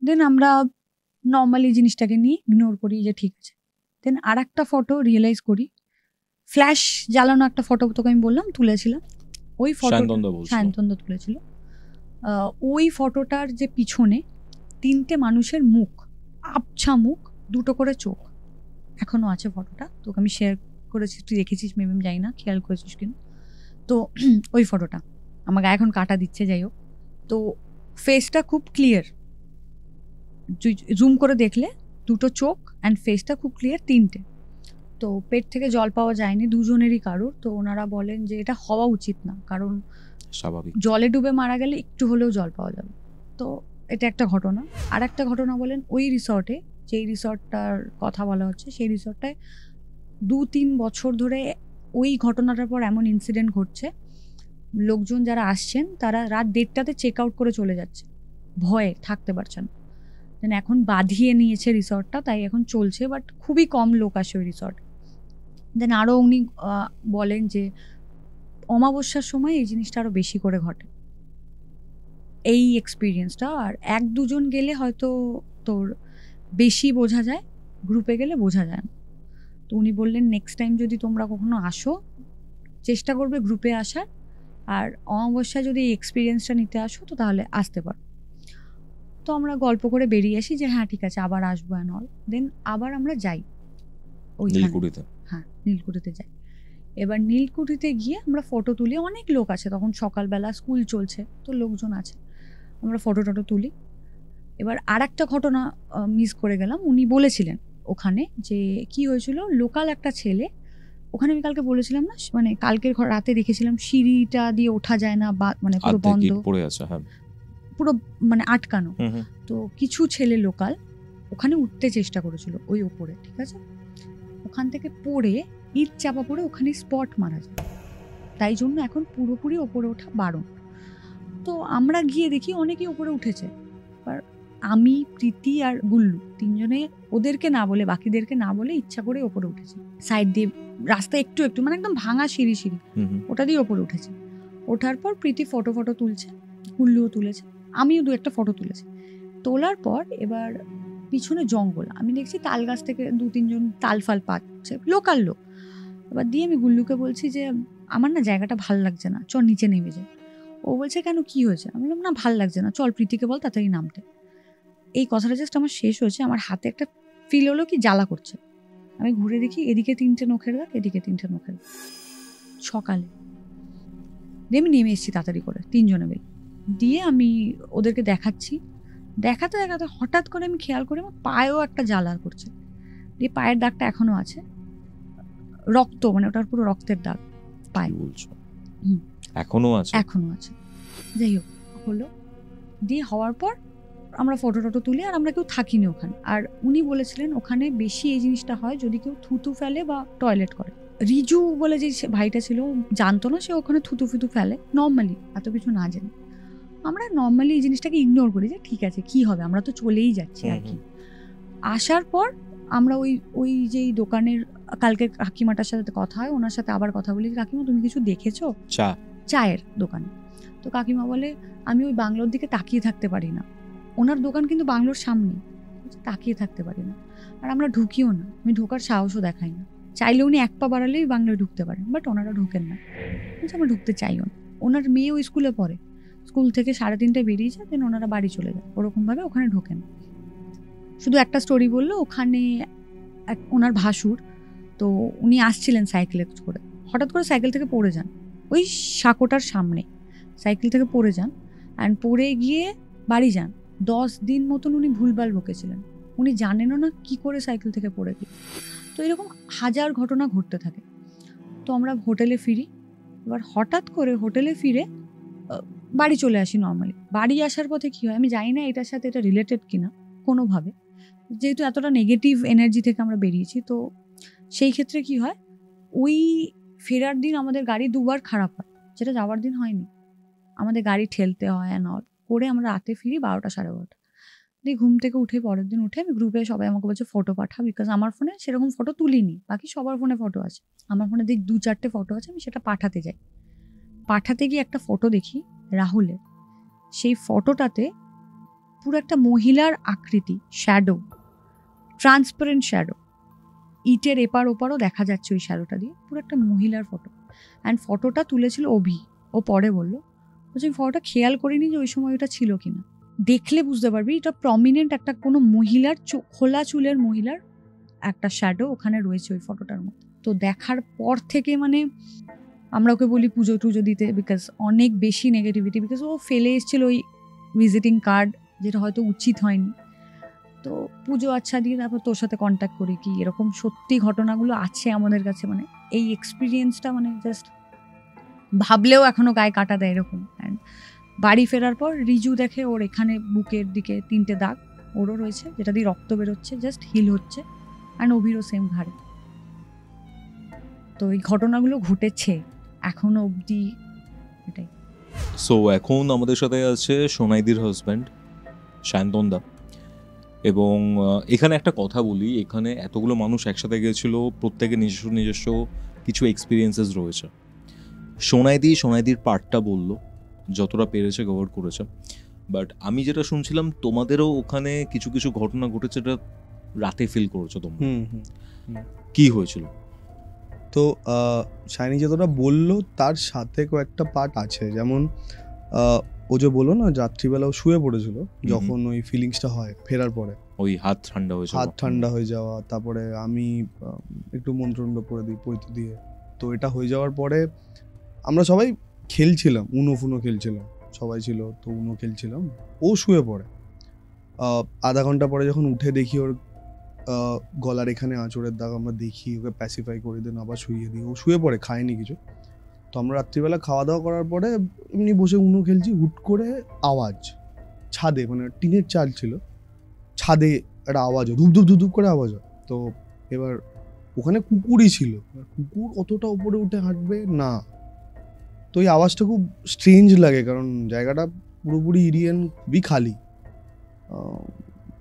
দেন আমরা নর্মালি জিনিসটাকে নিয়ে ইগনোর করি যে ঠিক আছে। দেন আর একটা ফটো রিয়েলাইজ করি, ফ্ল্যাশ জ্বালানো একটা ফটো তোকে আমি বললাম তুলেছিলাম, ওই ফটো সায়ন্তনদা তুলেছিল। ওই ফটোটার যে পিছনে 3টে মানুষের মুখ, আবছা মুখ, 2টো করে চোখ, এখনো আছে ফটোটা, তোকে আমি শেয়ার করেছি, তুই দেখেছিস মেবি, আমি জানি না খেয়াল করেছিস কিনা। তো ওই ফটোটা আমাকে এখন কাটা দিচ্ছে, যাই হোক। তো ফেসটা খুব ক্লিয়ার, জুম করে দেখলে 2টো চোখ অ্যান্ড ফেসটা খুব ক্লিয়ার, 3টে। তো পেট থেকে জল পাওয়া যায়নি দুজনেরই কারোর। তো ওনারা বলেন যে এটা হওয়া উচিত না, কারণ স্বাভাবিক জলে ডুবে মারা গেলে একটু হলেও জল পাওয়া যাবে। তো এটা একটা ঘটনা। আর একটা ঘটনা বলেন, ওই রিসর্টে, যেই রিসর্টটার কথা বলা হচ্ছে, সেই রিসর্টটায় 2-3 বছর ধরে ওই ঘটনাটার পর এমন ইনসিডেন্ট ঘটছে, লোকজন যারা আসছেন তারা রাত 1:30টাতে চেক আউট করে চলে যাচ্ছে, ভয়ে থাকতে পারছেন। দেন এখন বাঁধিয়ে নিয়েছে রিসর্টটা, তাই এখন চলছে, বাট খুবই কম লোক আসে ওই রিসর্ট। দেন আরও উনি বলেন যে অমাবস্যার সময় এই জিনিসটা আরও বেশি করে ঘটে, এই এক্সপিরিয়েন্সটা। আর 1-2 জন গেলে হয়তো তোর বেশি বোঝা যায়, গ্রুপে গেলে বোঝা যায় না। তো উনি বললেন নেক্সট টাইম যদি তোমরা কখনো আসো, চেষ্টা করবে গ্রুপে আসার, আর অমাবস্যায় যদি এই এক্সপিরিয়েন্সটা নিতে আসো তো তাহলে আসতে পারো। তো আমরা গল্প করে বেরিয়ে আসি যে হ্যাঁ ঠিক আছে আবার আসবো অ্যান্ড অল। দেন আবার আমরা যাই নীলকুঠিতে, হ্যাঁ নীলকুঠিতে যাই। এবার নীলকুঠিতে গিয়ে আমরা ফটো তুলি, অনেক লোক আছে তখন, সকালবেলা স্কুল চলছে, তো লোকজন আছে, আমরা ফটো টটো তুলি। এবার আর একটা ঘটনা মিস করে গেলাম, উনি বলেছিলেন ওখানে যে কি হয়েছিল, লোকাল একটা ছেলে ওখানে, আমি কালকে বলেছিলাম না, মানে কালকের রাতে দেখেছিলাম সিঁড়িটা দিয়ে ওঠা যায় না, বা মানে পুরো বন্ধ পড়ে আছে, হ্যাঁ পুরো মানে আটকানো। তো কিছু ছেলে লোকাল ওখানে উঠতে চেষ্টা করেছিল ওই ওপরে, ঠিক আছে, ওখান থেকে পড়ে ইট চাপা পড়ে ওখানে স্পট মারা যায়, তাই জন্য এখন পুরোপুরি ওপরে ওঠা বারণ। তো আমরা গিয়ে দেখি অনেকেই ওপরে উঠেছে, আর আমি, প্রীতি আর গুল্লু 3 জনে ওদেরকে না বলে, বাকিদেরকে না বলে ইচ্ছা করে ওপরে উঠেছি, সাইড দিয়ে রাস্তা একটু একটু, মানে একদম ভাঙা সিঁড়ি ওটা দিয়ে ওপরে উঠেছি। ওঠার পর প্রীতি ফটো তুলছে, গুল্লুও তুলেছে, আমিও 2-একটা ফটো তুলেছি। তোলার পর এবার পিছনে জঙ্গল, আমি দেখছি তাল গাছ থেকে 2-3 জন তাল ফাল পাচ্ছে, লোকাল লোক। এবার দিয়ে আমি গুল্লুকে বলছি যে আমার না জায়গাটা ভাল লাগছে না, চল নিচে নেমে যাই। ও বলছে কেন, কি হয়েছে? আমি বললাম না ভাল লাগছে না, চল প্রীতিকে বল তাড়াতাড়ি নামতে। এই কথাটা জাস্ট আমার শেষ হয়েছে, আমার হাতে একটা ফিল হলো কি জ্বালা করছে। আমি ঘুরে দেখি এদিকে 3টে নখের দাগ, এদিকে 3টে নখের দাগ, সকালে। দিয়ে আমি নেমে এসেছি তাড়াতাড়ি করে 3 জনে মিলে, দিয়ে আমি ওদেরকে দেখাচ্ছি, দেখাতে দেখাতে হঠাৎ করে আমি খেয়াল করি আমার পায়েও একটা জ্বালা করছে, দিয়ে পায়ের দাগটা এখনো আছে, রক্ত, মানে ওটার পুরো রক্তের দাগ পায়ে, এখনো আছে। যাই হোক হলো, দিয়ে হওয়ার পর আমরা ফটো টটো তুলি, আর আমরা কেউ থাকিনি ওখানে। আর উনি বলেছিলেন ওখানে বেশি এই জিনিসটা হয় যদি কেউ থুতু ফেলে বা টয়লেট করে। রিজু বলে যে ভাইটা ছিল জানতো না, সে ওখানে থুতু ফিতু ফেলে নর্মালি, এত কিছু না জেনে। আমরা নর্মালি এই জিনিসটাকে ইগনোর করি যে ঠিক আছে কি হবে, আমরা তো চলেই যাচ্ছি আর কি। আসার পর আমরা ওই যেই দোকানের, কালকে কাকিমাটার সাথে কথা হয়, ওনার সাথে আবার কথা বলি, কাকিমা তুমি কিছু দেখেছো চায়ের দোকানে? তো কাকিমা বলে আমি ওই বাংলোর দিকে তাকিয়ে থাকতে পারি না। ওনার দোকান কিন্তু বাংলোর সামনে, তাকিয়ে থাকতে পারি না। আর আমরা ঢুকিও না, আমি ঢোকার সাহসও দেখাই না। চাইলে উনি এক পা বাড়ালেই বাংলোয় ঢুকতে পারেন, বাট ওনারা ঢুকেন না, আমরা ঢুকতে চাইও না। ওনার মেয়ে ওই স্কুলে পড়ে, স্কুল থেকে 3:30 বেরিয়ে যায়, দেন ওনারা বাড়ি চলে যায়, ওরকমভাবে ওখানে ঢোকেন। শুধু একটা স্টোরি বললো, ওখানে ওনার ভাসুর, তো উনি আসছিলেন সাইকেলে করে, হঠাৎ করে সাইকেল থেকে পড়ে যান, ওই সাঁকোটার সামনে সাইকেল থেকে পড়ে যান, অ্যান্ড পড়ে গিয়ে বাড়ি যান। 10 দিন মতন উনি ভুলভাল বকেছিলেন, উনি জানেনও না কি করে সাইকেল থেকে পড়ে গিয়ে। তো এরকম হাজার ঘটনা ঘটতে থাকে। তো আমরা হোটেলে ফিরি, এবার হঠাৎ করে হোটেলে ফিরে বাড়ি চলে আসি নর্মালি। বাড়ি আসার পথে কী হয় আমি জানি না এটার সাথে এটা রিলেটেড কিনা কোনোভাবে, যেহেতু এতটা নেগেটিভ এনার্জি থেকে আমরা বেরিয়েছি। তো সেই ক্ষেত্রে কি হয়, ওই ফেরার দিন আমাদের গাড়ি 2 বার খারাপ হয়, যেটা যাওয়ার দিন হয়নি। আমাদের গাড়ি ঠেলতে হয় অ্যান্ড অল করে আমরা রাতে ফিরি 12টা 12:30। দিয়ে ঘুম থেকে উঠে পরের দিন উঠে আমি গ্রুপে সবাই আমাকে বলছে ফটো পাঠা, বিকজ আমার ফোনে সেরকম ফটো তুলিনি, বাকি সবার ফোনে ফটো আছে। আমার ফোনে দেখি 2-4টে ফটো আছে, আমি সেটা পাঠাতে যাই। পাঠাতে গিয়ে একটা ফটো দেখি রাহুলের, সেই ফটোটাতে পুরো একটা মহিলার আকৃতি, শ্যাডো, ট্রান্সপারেন্ট শ্যাডো, ইটের এপার ওপারও দেখা যাচ্ছে ওই শ্যাডোটা দিয়ে, পুরো একটা মহিলার ফটো। অ্যান্ড ফটোটা তুলেছিল অভি, ও পরে বললো বলছে ফটোটা খেয়াল করিনি যে ওই সময় ওটা ছিল কিনা, দেখলে বুঝতে পারবি এটা প্রমিনেন্ট একটা কোনো মহিলার খোলা চুলের মহিলার একটা শ্যাডো ওখানে রয়েছে ওই ফটোটার মধ্যে। তো দেখার পর থেকে মানে আমরা ওকে বলি পুজো টুজো দিতে, বিকজ অনেক বেশি নেগেটিভিটি, বিকজ ও ফেলে এসেছিল ওই ভিজিটিং কার্ড, যেটা হয়তো উচিত হয়নি। তো পুজো আচ্ছা দিয়ে তারপর তোর সাথে কন্ট্যাক্ট করি কি এরকম সত্যি ঘটনাগুলো আছে আমাদের কাছে, মানে এই এক্সপিরিয়েন্সটা মানে জাস্ট ভাবলেও এখনো গায়ে কাটা দেয় এরকম। অ্যান্ড বাড়ি ফেরার পর রিজু দেখে ওর এখানে বুকের দিকে 3টে দাগ ওরও রয়েছে, যেটা দিয়ে রক্ত বেরোচ্ছে, জাস্ট হিল হচ্ছে, অ্যান্ড অভিরও সেম ঘাড়ে। তো এই ঘটনাগুলো ঘটেছে এখনো অবধি, এটাই। সো এখন আমাদের সাথে আছে সোনাইদির হাজব্যান্ড শান্তন দা, এবং এখানে একটা কথা বলি, এখানে এতগুলো মানুষ একসাথে গেছিল, প্রত্যেকের নিজস্ব নিজস্ব কিছু এক্সপিরিয়েন্সেস রয়েছে। সোনাইদির পার্টটা বললো, যতটা পেরেছে কভার করেছে, বাট আমি যেটা শুনছিলাম তোমাদেরও ওখানে কিছু কিছু ঘটনা ঘটেছে, এটা রাতে ফিল করেছো তোমরা, কি হয়েছিল? তো শাইনি যতটা বললো তার সাথে কয়েকটা পার্ট আছে, যেমন ও যে বললো না রাত্রিবেলাও শুয়ে পড়েছিল, যখন ওই ফিলিংসটা হয় ফেরার পরে, ওই হাত ঠান্ডা হয়ে যাওয়া, তারপরে আমি একটু মন্ত্রণ্ড পড়তে দিয়ে, তো এটা হয়ে যাওয়ার পরে আমরা সবাই খেলছিলাম, উনো খেলছিলাম, সবাই ছিল তো উনো খেলছিলাম, ও শুয়ে পড়ে। আধা ঘন্টা পরে যখন উঠে দেখি ওর গলার এখানে আঁচড়ের দাগ, আমরা দেখি, ওকে প্যাসিফাই করে দিন, আবার শুইয়ে দিই, ও শুয়ে পড়ে, খায়নি কিছু। তো আমরা রাত্রিবেলা খাওয়া দাওয়া করার পরে এমনি বসে উনো খেলছি, হুট করে আওয়াজ ছাদে, মানে টিনের চাল ছিল, ছাদে একটা আওয়াজ হয়, ধুপ ধুপ ধুপ ধুপ করে আওয়াজ হয়। তো এবার ওখানে কুকুরই ছিল, কুকুর অতটা উপরে উঠে হাঁটবে না, তো এই আওয়াজটা খুব স্ট্রেঞ্জ লাগে, কারণ জায়গাটা পুরোপুরি ইরিয়ান, খুবই খালি,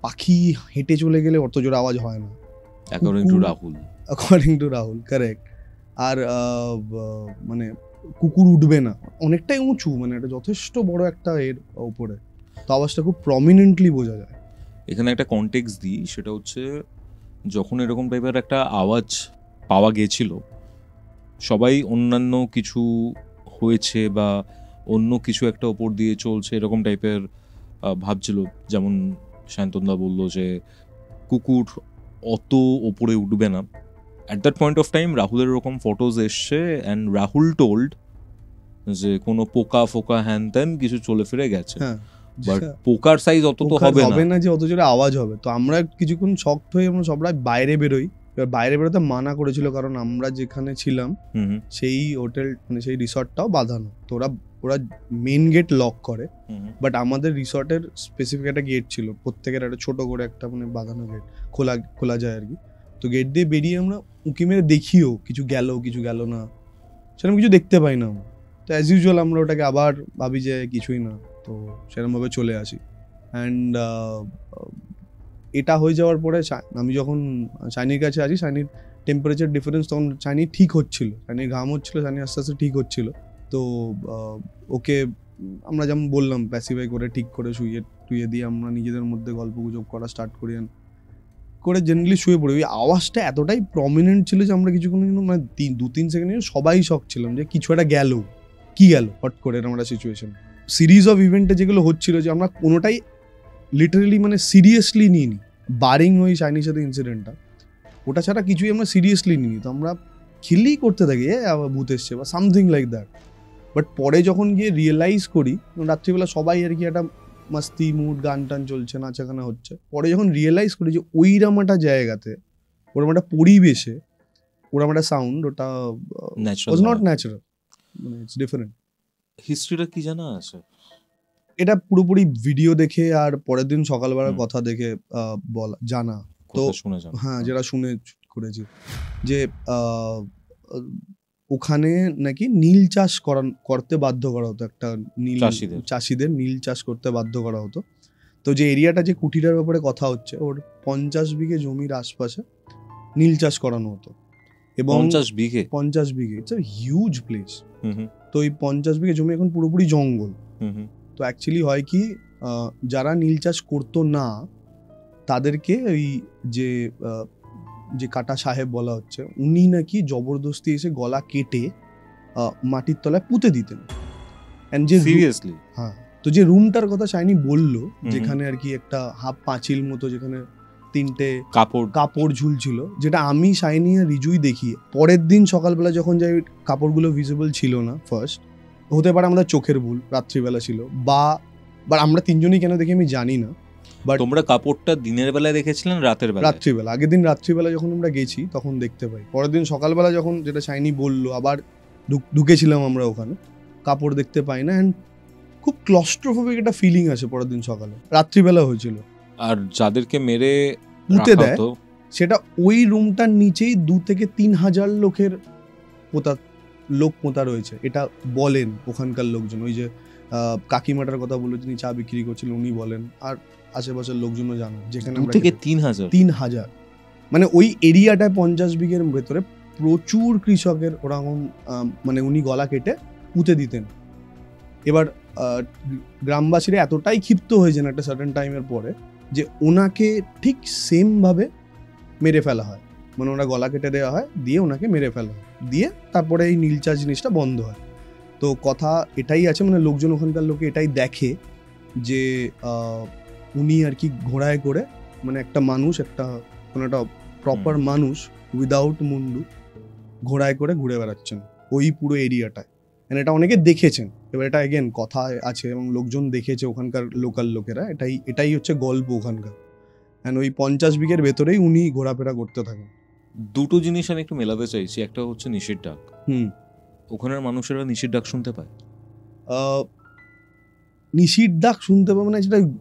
পাখি হেঁটে চলে গেলে অত জোরে আওয়াজ হয় না, অ্যাকর্ডিং টু রাহুল, কারেক্ট। আর মানে কুকুর উঠবে না, অনেকটাই উঁচু, মানে এটা যথেষ্ট বড় একটা এর উপরে, তো আওয়াজটা খুব প্রমিনেন্টলি বোঝা যায়। এখানে একটা কনটেক্সট দিই, সেটা হচ্ছে যখন এরকম টাইপের একটা আওয়াজ পাওয়া গেছিল, সবাই অন্যান্য কিছু হয়েছে বা অন্য কিছু একটা ওপর দিয়ে চলছে এরকম টাইপের ভাবছিল। যেমন শান্তনদা বললো যে কুকুর অত ওপরে উঠবে না। At that point of time রাহুলের এরকম ফটোজ এসছে, অ্যান্ড রাহুল টোল্ড যে কোনো পোকা ফোকা হ্যান ত্যান কিছু চলে ফিরে গেছে, বাট পোকার সাইজ অত তো হবে না যে অত জোরে আওয়াজ হবে। তো আমরা কিছুক্ষণ শকড হয়ে আমরা সবাই বাইরে বেরোই, এবার বাইরে বেরোতে মানা করেছিল, কারণ আমরা যেখানে ছিলাম সেই হোটেল, মানে সেই রিসর্টটাও বাঁধানো, তো ওরা ওরা মেন গেট লক করে, বাট আমাদের রিসর্টের স্পেসিফিক একটা গেট ছিল, প্রত্যেকের একটা ছোট করে একটা মানে বাঁধানো গেট, খোলা যায় আর কি। তো গেট দিয়ে বেরিয়ে আমরা উঁকি মেরে দেখিও কিছু গেল না, সেরকম কিছু দেখতে পাই না আমরা। তো অ্যাজ ইউজুয়াল আমরা ওটাকে আবার ভাবি যে কিছুই না, তো সেরকমভাবে চলে আসি। অ্যান্ড এটা হয়ে যাওয়ার পরে আমি যখন শাইনির কাছে আসি, শাইনির টেম্পারেচার ডিফারেন্স তখন শাইনি ঠিক হচ্ছিল, শাইনির ঘাম হচ্ছিল, শাইনি আস্তে আস্তে ঠিক হচ্ছিল। তো ওকে আমরা যেমন বললাম প্যাসিফাই করে ঠিক করে শুয়ে দিয়ে আমরা নিজেদের মধ্যে গল্প গুজব করা স্টার্ট করে জেনারেলি শুয়ে পড়ি। ওই আওয়াজটা এতটাই প্রমিনেন্ট ছিল যে আমরা কিছুক্ষণ মানে 2-3 সেকেন্ড সবাই শক ছিলাম যে কিছু একটা গেল, কি গেল হট করে এরকম একটা সিচুয়েশন। সিরিজ অফ ইভেন্টে যেগুলো হচ্ছিল যে আমরা কোনোটাই লিটারেলি মানে সিরিয়াসলি নিইনি, বারিং ওই শাইনির সাথে ইনসিডেন্টটা, ওটা ছাড়া কিছুই আমরা সিরিয়াসলি নিইনি। তো আমরা খিল্লি করতে থাকি আবার ভূত এসছে বা সামথিং লাইক দ্যাট। বাট পরে যখন গিয়ে রিয়েলাইজ করি, রাত্রিবেলা সবাই আর কি একটা মাস্তি মুড, গান টান চলছে, নাচাগানা হচ্ছে, পরে যখন রিয়েলাইজ করি যে ওইরকম একটা জায়গাতে, ওরকম একটা পরিবেশে, ওরকম একটা সাউন্ড, ওটা ওয়াজ নট ন্যাচারাল, মানে ইটস ডিফারেন্ট। হিস্ট্রিটা কি জানা আছে? এটা পুরোপুরি ভিডিও দেখে আর পরের দিন সকালবেলার কথা দেখে বলা জানা। তো হ্যাঁ, যেটা শুনে করেছি যে ওখানে নাকি নীল চাষ করতে বাধ্য করা হতো, একটা চাষিদের নীল চাষ করতে বাধ্য করা হতো। তো যে এরিয়াটা, যে কুটিটার ব্যাপারে কথা হচ্ছে, ওর 50 বিঘে জমির আশপাশে নীল চাষ করানো হতো। এবং 50 বিঘে ইটস আ হিউজ প্লেস। তো এই 50 বিঘে জমি এখন পুরোপুরি জঙ্গল। তো অ্যাকচুয়ালি হয় কি, যারা নীল চাষ করতো না তাদেরকে ওই যে কাটা সাহেব বলা হচ্ছে, উনি নাকি জবরদস্তি এসে গলা কেটে মাটির তলায় পুঁতে দিতেন। সিরিয়াসলি? হ্যাঁ। তো যে রুমটার কথা শাইনি বললো, যেখানে আর কি একটা হাফ পাঁচিল মতো, যেখানে 3টে কাপড় ঝুলছিল, যেটা আমি শাইনি আর রিজুই দেখি। পরের দিন সকালবেলা যখন যাই, কাপড়গুলো ভিজিবল ছিল না। ফার্স্ট হতে পারে আমাদের চোখের ভুল, রাত্রিবেলা ছিল, বা আমরা 3জনই কেন দেখি আমি জানি না। বাট তোমরা কাপড়টা দিনের বেলায় দেখেছিলেন রাত্রিবেলা? আগের দিন রাত্রিবেলা যখন আমরা গেছি তখন দেখতে পাই। পরের দিন সকালবেলা যখন, যেটা শাইনি বললো, আবার ঢুকেছিলাম আমরা ওখানে, কাপড় দেখতে পাই না। অ্যান্ড খুব ক্লস্ট্রোফোবিক একটা ফিলিং আছে পরের দিন সকালে, রাত্রিবেলা হয়েছিল। আর যাদেরকে মেরে পুঁতে দেয়, সেটা ওই রুমটার নিচেই 2 থেকে 3 হাজার লোকের লোক পোঁতা রয়েছে, এটা বলেন ওখানকার লোকজন। ওই যে কাকিমাটার কথা বললো, যিনি চা বিক্রি করছিলেন, উনি বলেন, আর আশেপাশের লোকজনও জানেন। যেখানে 2 থেকে 3,000 মানে ওই এরিয়াটায় 50 বিঘের ভেতরে প্রচুর কৃষকের ওরকম মানে উনি গলা কেটে পুঁতে দিতেন। এবার গ্রামবাসীরা এতটাই ক্ষিপ্ত হয়েছেন একটা সার্টেন টাইমের পরে, যে ওনাকে ঠিক সেম ভাবে মেরে ফেলা হয়, মানে ওনার গলা কেটে দেওয়া হয়, দিয়ে ওনাকে মেরে ফেলা হয়, দিয়ে তারপরে এই নীল চাষ জিনিসটা বন্ধ হয়। তো কথা এটাই আছে, মানে লোকজন, ওখানকার লোকে এটাই দেখে যে উনি আর কি ঘোড়ায় করে, মানে একটা মানুষ, কোনো একটা প্রপার মানুষ উইদাউট মুন্ডু ঘোড়ায় করে ঘুরে বেড়াচ্ছেন ওই পুরো এরিয়াটায়। এটা অনেকে দেখেছেন। এবার এটা এগেন কথা আছে এবং লোকজন দেখেছে, ওখানকার লোকাল লোকেরা। এটাই হচ্ছে গল্প ওখানকার। অ্যান্ড ওই 50 বিঘের ভেতরেই উনি ঘোরাফেরা করতে থাকেন। দুটো জিনিস আমি একটু মেলাতে চাইছি। একটা হচ্ছে নিশির ডাক। ওখানের মানুষেরা নিশির ডাক শুনতে পায়? নিশির ডাক শুনতে পাবে না,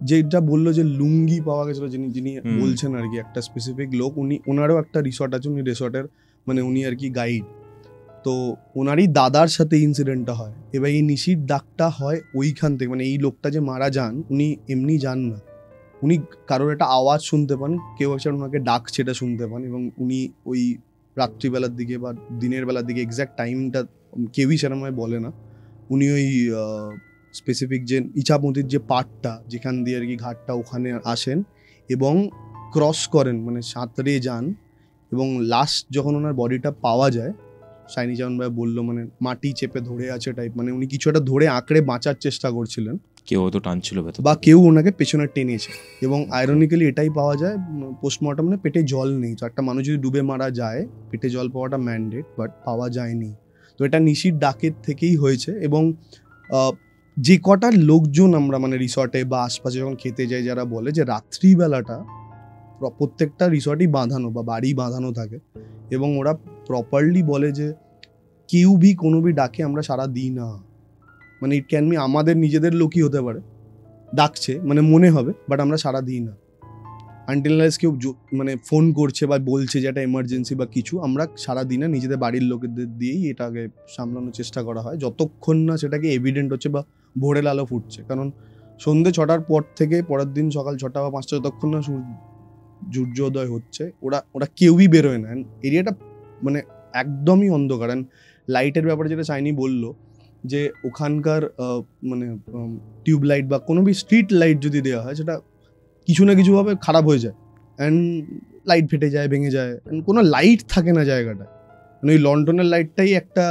যেটা বললো যে লুঙ্গি পাওয়া গেছিল, যিনি বলছেন আর কি, একটা স্পেসিফিক লোক, ওনারও একটা রিসর্ট আছে, উনি রিসর্টের মানে উনি আর কি গাইড। তো ওনারই দাদার সাথে ইনসিডেন্টটা হয়। এবার এই নিশির ডাকটা হয় ওইখান থেকে, মানে এই লোকটা যে মারা যান, উনি এমনি যান না, উনি কারোর একটা আওয়াজ শুনতে পান, কেউ একজন ওনাকে ডাকছে, এটা শুনতে পান, এবং উনি ওই রাত্রিবেলার দিকে বা দিনের বেলার দিকে, এক্স্যাক্ট টাইমটা কেউই সেরকম বলে না, উনি ওই স্পেসিফিক যে ইছামতির যে পার্টটা, যেখান দিয়ে আর কি ঘাটটা, ওখানে আসেন এবং ক্রস করেন, মানে সাঁতরে যান। এবং লাস্ট যখন ওনার বডিটা পাওয়া যায়, শাইনি যেমন ভাই বললো, মানে মাটি চেপে ধরে আছে টাইপ, মানে উনি কিছু একটা ধরে আঁকড়ে বাঁচার চেষ্টা করছিলেন, কেউ হয়তো টানছিল বা কেউ ওনাকে পেছনে টেনেছে। এবং আয়রনিক্যালি এটাই পাওয়া যায় পোস্টমর্টমে, পেটে জল নেই। তো একটা মানুষ যদি ডুবে মারা যায়, পেটে জল পাওয়াটা ম্যান্ডেট, বাট পাওয়া যায়নি। তো এটা নিশির ডাকের থেকেই হয়েছে। এবং যে কটা লোকজন আমরা মানে রিসর্টে বা আশপাশে যখন খেতে যাই, যারা বলে যে রাত্রিবেলাটা প্রত্যেকটা রিসর্টই বাঁধানো বা বাড়ি বাঁধানো থাকে, এবং ওরা প্রপারলি বলে যে কেউ ভি কোনো ভি ডাকে আমরা সারা দিই না, মানে ইট ক্যান বি আমাদের নিজেদের লোকই হতে পারে, ডাকছে মানে মনে হবে, বাট আমরা সারা দিই না আনটিল আনলেস কেউ মানে ফোন করছে বা বলছে যে একটা এমার্জেন্সি বা কিছু, আমরা সারা দিনে নিজেদের বাড়ির লোকেদের দিয়েই এটাকে সামলানোর চেষ্টা করা হয় যতক্ষণ না সেটাকে এভিডেন্ট হচ্ছে বা ভোরের আলো ফুটছে। কারণ সন্ধ্যে 6টার পর থেকে পরের দিন সকাল 6টা বা 5টা যতক্ষণ না সূর্যোদয় হচ্ছে ওরা কেউই বেরোয় না। এরিয়াটা মানে একদমই অন্ধকার। অ্যান্ড লাইটের ব্যাপারে যেটা চাইনি বললো যে ওখানকার মানে টিউব লাইট বা কোনো স্ট্রিট লাইট যদি দেওয়া হয় সেটা কিছু না কিছুভাবে খারাপ হয়ে যায়, অ্যান্ড লাইট ফেটে যায়, ভেঙে যায়, অ্যান্ড কোনো লাইট থাকে না জায়গাটা। মানে ওই লন্ডনের লাইটটাই একটা,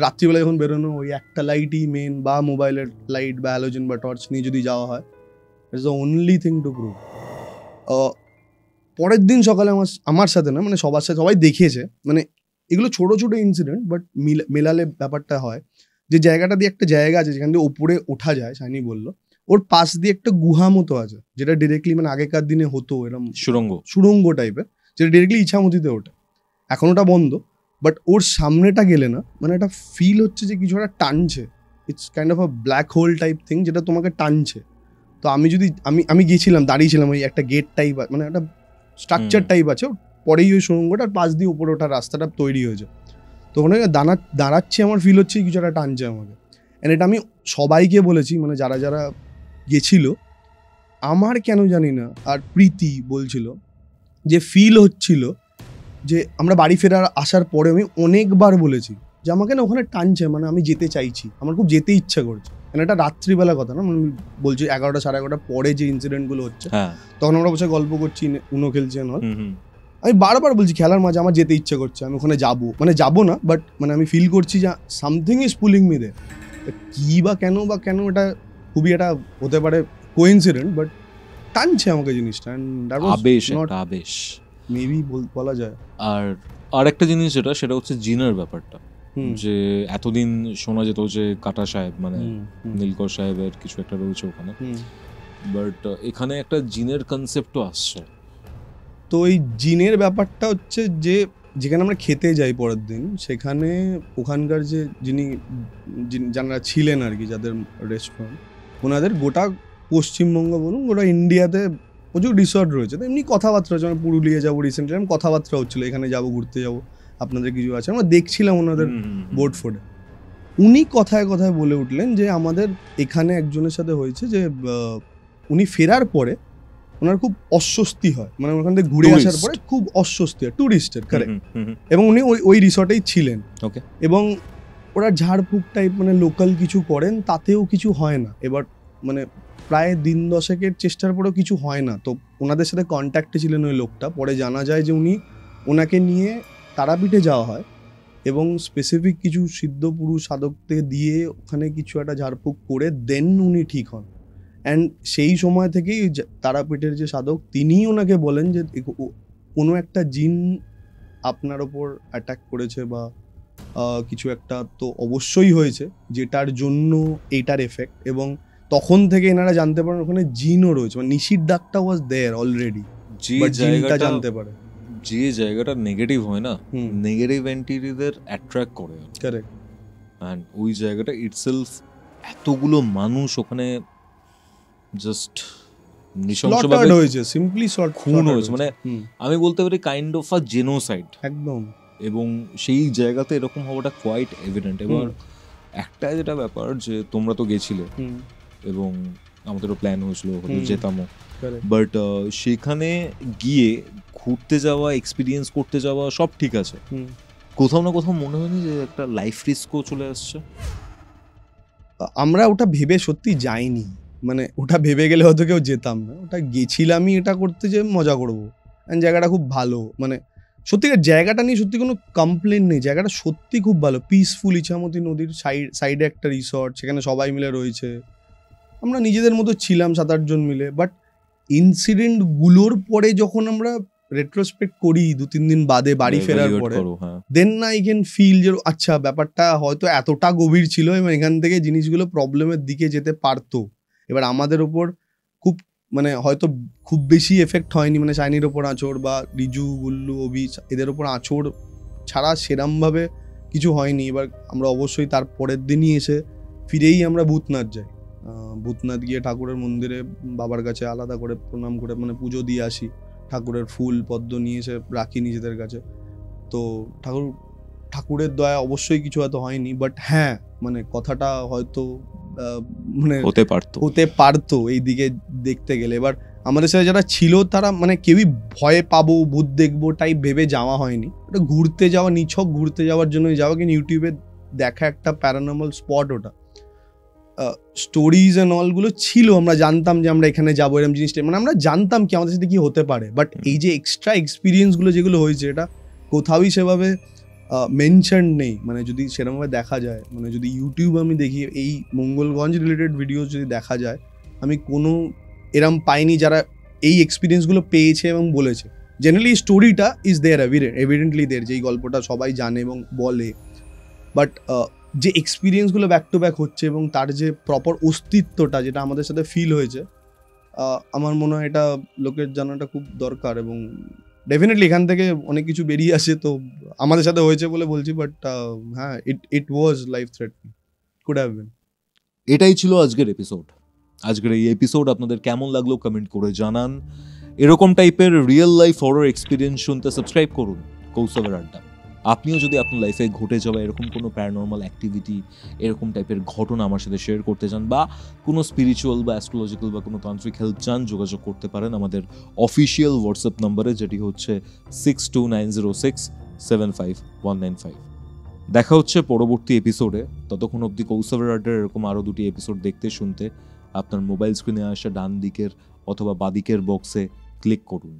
রাত্রিবেলা যখন বেরোনো ওই একটা লাইটই মেন, বা মোবাইলের লাইট বা হ্যালোজেন বা টর্চ নিয়ে যদি যাওয়া হয়, it's the only thing to prove. পরের দিন সকালে আমার সাথে না, মানে সবার সাথে সবাই দেখিয়েছে, মানে এগুলো ছোট ছোট ইনসিডেন্ট, বাট মেলালে ব্যাপারটা হয় যে জায়গাটা দিয়ে একটা জায়গা আছে যেখান দিয়ে উপরে ওঠা যায়, সাইনি বললো, ওর পাশ দিয়ে একটা গুহা মতো আছে যেটা ডিরেক্টলি মানে আগেকার দিনে হতো এরকম সুড়ঙ্গ টাইপের, যেটা ডিরেক্টলি ইছামতিতে ওঠে। এখন ওটা বন্ধ, বাট ওর সামনেটা গেলে না মানে একটা ফিল হচ্ছে যে কিছু একটা টানছে। It's kind of a black hole type thing যেটা তোমাকে টানছে। তো আমি গিয়েছিলাম, দাঁড়িয়েছিলাম ওই একটা গেট টাইপ, মানে একটা স্ট্রাকচার টাইপ আছে, পরেই ওই সুড়ঙ্গটার পাশ দিয়ে উপরে ওঠার রাস্তাটা তৈরি হয়েছে। তো ওখানে দাঁড়াচ্ছি, আমার ফিল হচ্ছে কিছু একটা টানছে আমাকে। অ্যান্ড এটা আমি সবাইকে বলেছি, মানে যারা যারা গেছিল, আমার কেন জানি না, আর প্রীতি বলছিল যে ফিল হচ্ছিল যে আমরা বাড়ি ফেরার আসার পরে আমি অনেকবার বলেছি যে আমাকে না ওখানে টানছে, মানে আমি যেতে চাইছি, আমার খুব যেতে ইচ্ছা করছে। মানে এটা রাত্রিবেলা কথা না, মানে বলছি 11টা সাড়ে 11টার পরে যে ইনসিডেন্টগুলো হচ্ছে, তখন আমরা বসে গল্প করছি, উনো খেলছি, আমি বারবার বলছি খেলার মাঝে আমার যেতে ইচ্ছে করছে, আমি ওখানে যাবো, মানে যাবো না, বাট মানে আমি ফিল করছি যে সামথিং ইজ পুলিং মি দে। কি বা কেন এটা খুবই একটা হতে পারে কোইন্সিডেন্ট, বাট টানছে আমাকে জিনিসটা, আবেশ মেবি বলা যায়। আর একটা জিনিস সেটা হচ্ছে জিনের ব্যাপারটা, যে এতদিন শোনা যেত যে কাটা সাহেব মানে নীলকর সাহেবের কিছু একটা রয়েছে ওখানে, বাট এখানে একটা জিনের কনসেপ্টও আসছে। তো ওই জিনের ব্যাপারটা হচ্ছে যে যেখানে আমরা খেতে যাই পরের দিন, সেখানে ওখানকার যে যারা ছিলেন আর কি, যাদের রেস্টুরেন্ট, ওনাদের গোটা পশ্চিমবঙ্গ বলুন, গোটা ইন্ডিয়াতে প্রচুর রিসর্ট রয়েছে। তো এমনি কথাবার্তা হচ্ছে, আমি পুরুলিয়া যাবো রিসেন্টলি, আমি কথাবার্তা হচ্ছিলো এখানে যাবো, ঘুরতে যাবো, আপনাদের কিছু আছে, আমরা দেখছিলাম ওনাদের বোর্ড ফোর্ডে। উনি কথায় কথায় বলে উঠলেন যে আমাদের এখানে একজনের সাথে হয়েছে যে উনি ফেরার পরে ওনার খুব অস্বস্তি হয়, মানে ওখান থেকে ঘুরে আসার পরে খুব অস্বস্তি হয়, ট্যুরিস্টের, কারেক্ট। এবং উনি ওই রিসর্টেই ছিলেন, এবং ওরা ঝাড়ফুঁক টাইপ মানে লোকাল কিছু করেন, তাতেও কিছু হয় না। এবার মানে প্রায় দিন 10 চেষ্টার পরেও কিছু হয় না। তো ওনাদের সাথে কন্ট্যাক্টে ছিলেন ওই লোকটা, পরে জানা যায় যে ওনাকে নিয়ে তারাপীঠে যাওয়া হয়, এবং স্পেসিফিক কিছু সিদ্ধ পুরুষ সাধককে দিয়ে ওখানে কিছু একটা ঝাড়ফুঁক করে দেন উনি ঠিক হন। অ্যান্ড সেই সময় থেকেই তারাপীঠের যে সাধক, তিনিই ওনাকে বলেন যে কোনো একটা জিন আপনার ওপর অ্যাটাক করেছে বা কিছু একটা তো অবশ্যই হয়েছে, যেটার জন্য এইটার এফেক্ট। এবং তখন থেকে এনারা জানতে পারেন ওখানে জিনও রয়েছে, মানে নিশির ডাকটা ওয়াজ দেয়ার অলরেডি, জিনটা জানতে পারে। যে জায়গাটা নেগেটিভ হয় না, নেগেটিভ এন্টিটিদের অ্যাট্রাক্ট করে, কারেক্ট। অ্যান্ড ওই জায়গাটা ইটসেলফ, এতগুলো মানুষ ওখানে জাস্ট নৃশংসভাবে হয়েছে, সিম্পলি খুন হয়েছে, মানে আমি বলতে পারি কাইন্ড অফ আ জেনোসাইড একদম। এবং সেই জায়গাতে এরকম হওয়াটা কোয়াইট এভিডেন্ট। এবার একটা যেটা ব্যাপার যে তোমরা তো গেছিলে এবং আমাদেরও প্ল্যান হয়েছিল যেতামও, বাট সেখানে গিয়ে ঘুরতে যাওয়া, এক্সপিরিয়েন্স করতে যাওয়া সব ঠিক আছে, কোথাও না কোথাও মনে হয়নি যে একটা লাইফ রিস্কও চলে আসছে? আমরা ওটা ভেবে সত্যি যাইনি, মানে ওটা ভেবে গেলে হয়তো কেউ যেতাম না, ওটা গেছিলামই এটা করতে যে মজা করবো। জায়গাটা খুব ভালো, মানে সত্যিকার জায়গাটা নিয়ে সত্যি কোনো কমপ্লেন নেই, জায়গাটা সত্যি খুব ভালো, পিসফুল। ইছামতি নদীর সাইডে একটা রিসর্ট, সেখানে সবাই মিলে রয়েছে, আমরা নিজেদের মতো ছিলাম 7-8 জন মিলে। বাট ইনসিডেন্টগুলোর পরে যখন আমরা রেট্রোস্পেক্ট করি 2-3 দিন বাদে বাড়ি ফেরার পরে, দেন না আই ক্যান ফিল যে আচ্ছা ব্যাপারটা হয়তো এতটা গভীর ছিল এবং এখান থেকে জিনিসগুলো প্রবলেমের দিকে যেতে পারতো। এবার আমাদের ওপর মানে হয়তো খুব বেশি এফেক্ট হয়নি, মানে শাইনির ওপর আঁচড় বা রিজু, গুল্লু, অভি এদের ওপর আঁচড় ছাড়া সেরমভাবে কিছু হয়নি। এবার আমরা অবশ্যই তার পরের দিনই এসে ফিরেই আমরা ভূতনাথ যাই। ভূতনাথ গিয়ে ঠাকুরের মন্দিরে বাবার কাছে আলাদা করে প্রণাম করে মানে পুজো দিয়ে আসি, ঠাকুরের ফুল পদ্ম নিয়ে এসে রাখি নিজেদের কাছে। তো ঠাকুরের দয়া অবশ্যই কিছু হয়তো হয়নি, বাট হ্যাঁ মানে কথাটা হয়তো মানে হতে পারতো এই দিকে দেখতে গেলে। এবার আমাদের সাথে যারা ছিল তারা মানে কেউই ভয়ে পাবো ভূত দেখবো টাইপ ভেবে যাওয়া হয়নি, ওটা ঘুরতে যাওয়া, নিছক ঘুরতে যাওয়ার জন্যই যাওয়া। কিন্তু ইউটিউবে দেখা একটা প্যারানর্মাল স্পট, ওটা স্টোরিজ অ্যান্ড অলগুলো ছিল, আমরা জানতাম যে আমরা এখানে যাবো এরকম জিনিসটা, মানে আমরা জানতাম কি আমাদের সাথে কি হতে পারে। বাট এই যে এক্সট্রা এক্সপিরিয়েন্সগুলো যেগুলো হয়েছে এটা কোথাওই সেভাবে মেনশন নেই। মানে যদি সেরকমভাবে দেখা যায়, মানে যদি ইউটিউব আমি দেখি এই মঙ্গলগঞ্জ রিলেটেড ভিডিও যদি দেখা যায়, আমি কোনো এরম পাইনি যারা এই এক্সপিরিয়েন্সগুলো পেয়েছে এবং বলেছে। জেনারেলি স্টোরিটা ইজ দেয়ার, এভিডেন্টলি দেয়ার, যে এই গল্পটা সবাই জানে এবং বলে। বাট যে এক্সপিরিয়েন্সগুলো ব্যাক টু ব্যাক হচ্ছে এবং তার যে প্রপার অস্তিত্বটা যেটা আমাদের সাথে ফিল হয়েছে, আমার মনে হয় এটা লোকের জানাটা খুব দরকার। এবং ডেফিনেটলি এখান থেকে অনেক কিছু বেরিয়ে আসে, তো আমাদের সাথে হয়েছে বলে বলছি। বাট হ্যাঁ, it was life threatening, could have been. এটাই ছিল আজকের এপিসোড। আজকের এই এপিসোড আপনাদের কেমন লাগলো কমেন্ট করে জানান। এরকম টাইপের রিয়েল লাইফ হরর এক্সপিরিয়েন্স শুনতে সাবস্ক্রাইব করুন কৌস্তবের আড্ডা। আপনিও যদি আপনার লাইফে ঘটে যাওয়া এরকম কোনো প্যারানর্মাল অ্যাক্টিভিটি, এরকম টাইপের ঘটনা আমার সাথে শেয়ার করতে চান, বা কোনো স্পিরিচুয়াল বা অ্যাস্ট্রোলজিক্যাল বা কোনো তান্ত্রিক হেল্প চান, যোগাযোগ করতে পারেন আমাদের অফিসিয়াল হোয়াটসঅ্যাপ নম্বরে, যেটি হচ্ছে 6290675195। দেখা হচ্ছে পরবর্তী এপিসোডে। ততক্ষণ অবধি কৌস্তবের আড্ডার এরকম আরও 2টি এপিসোড দেখতে শুনতে আপনার মোবাইল স্ক্রিনে আসা ডান দিকের অথবা বাদিকের বক্সে ক্লিক করুন।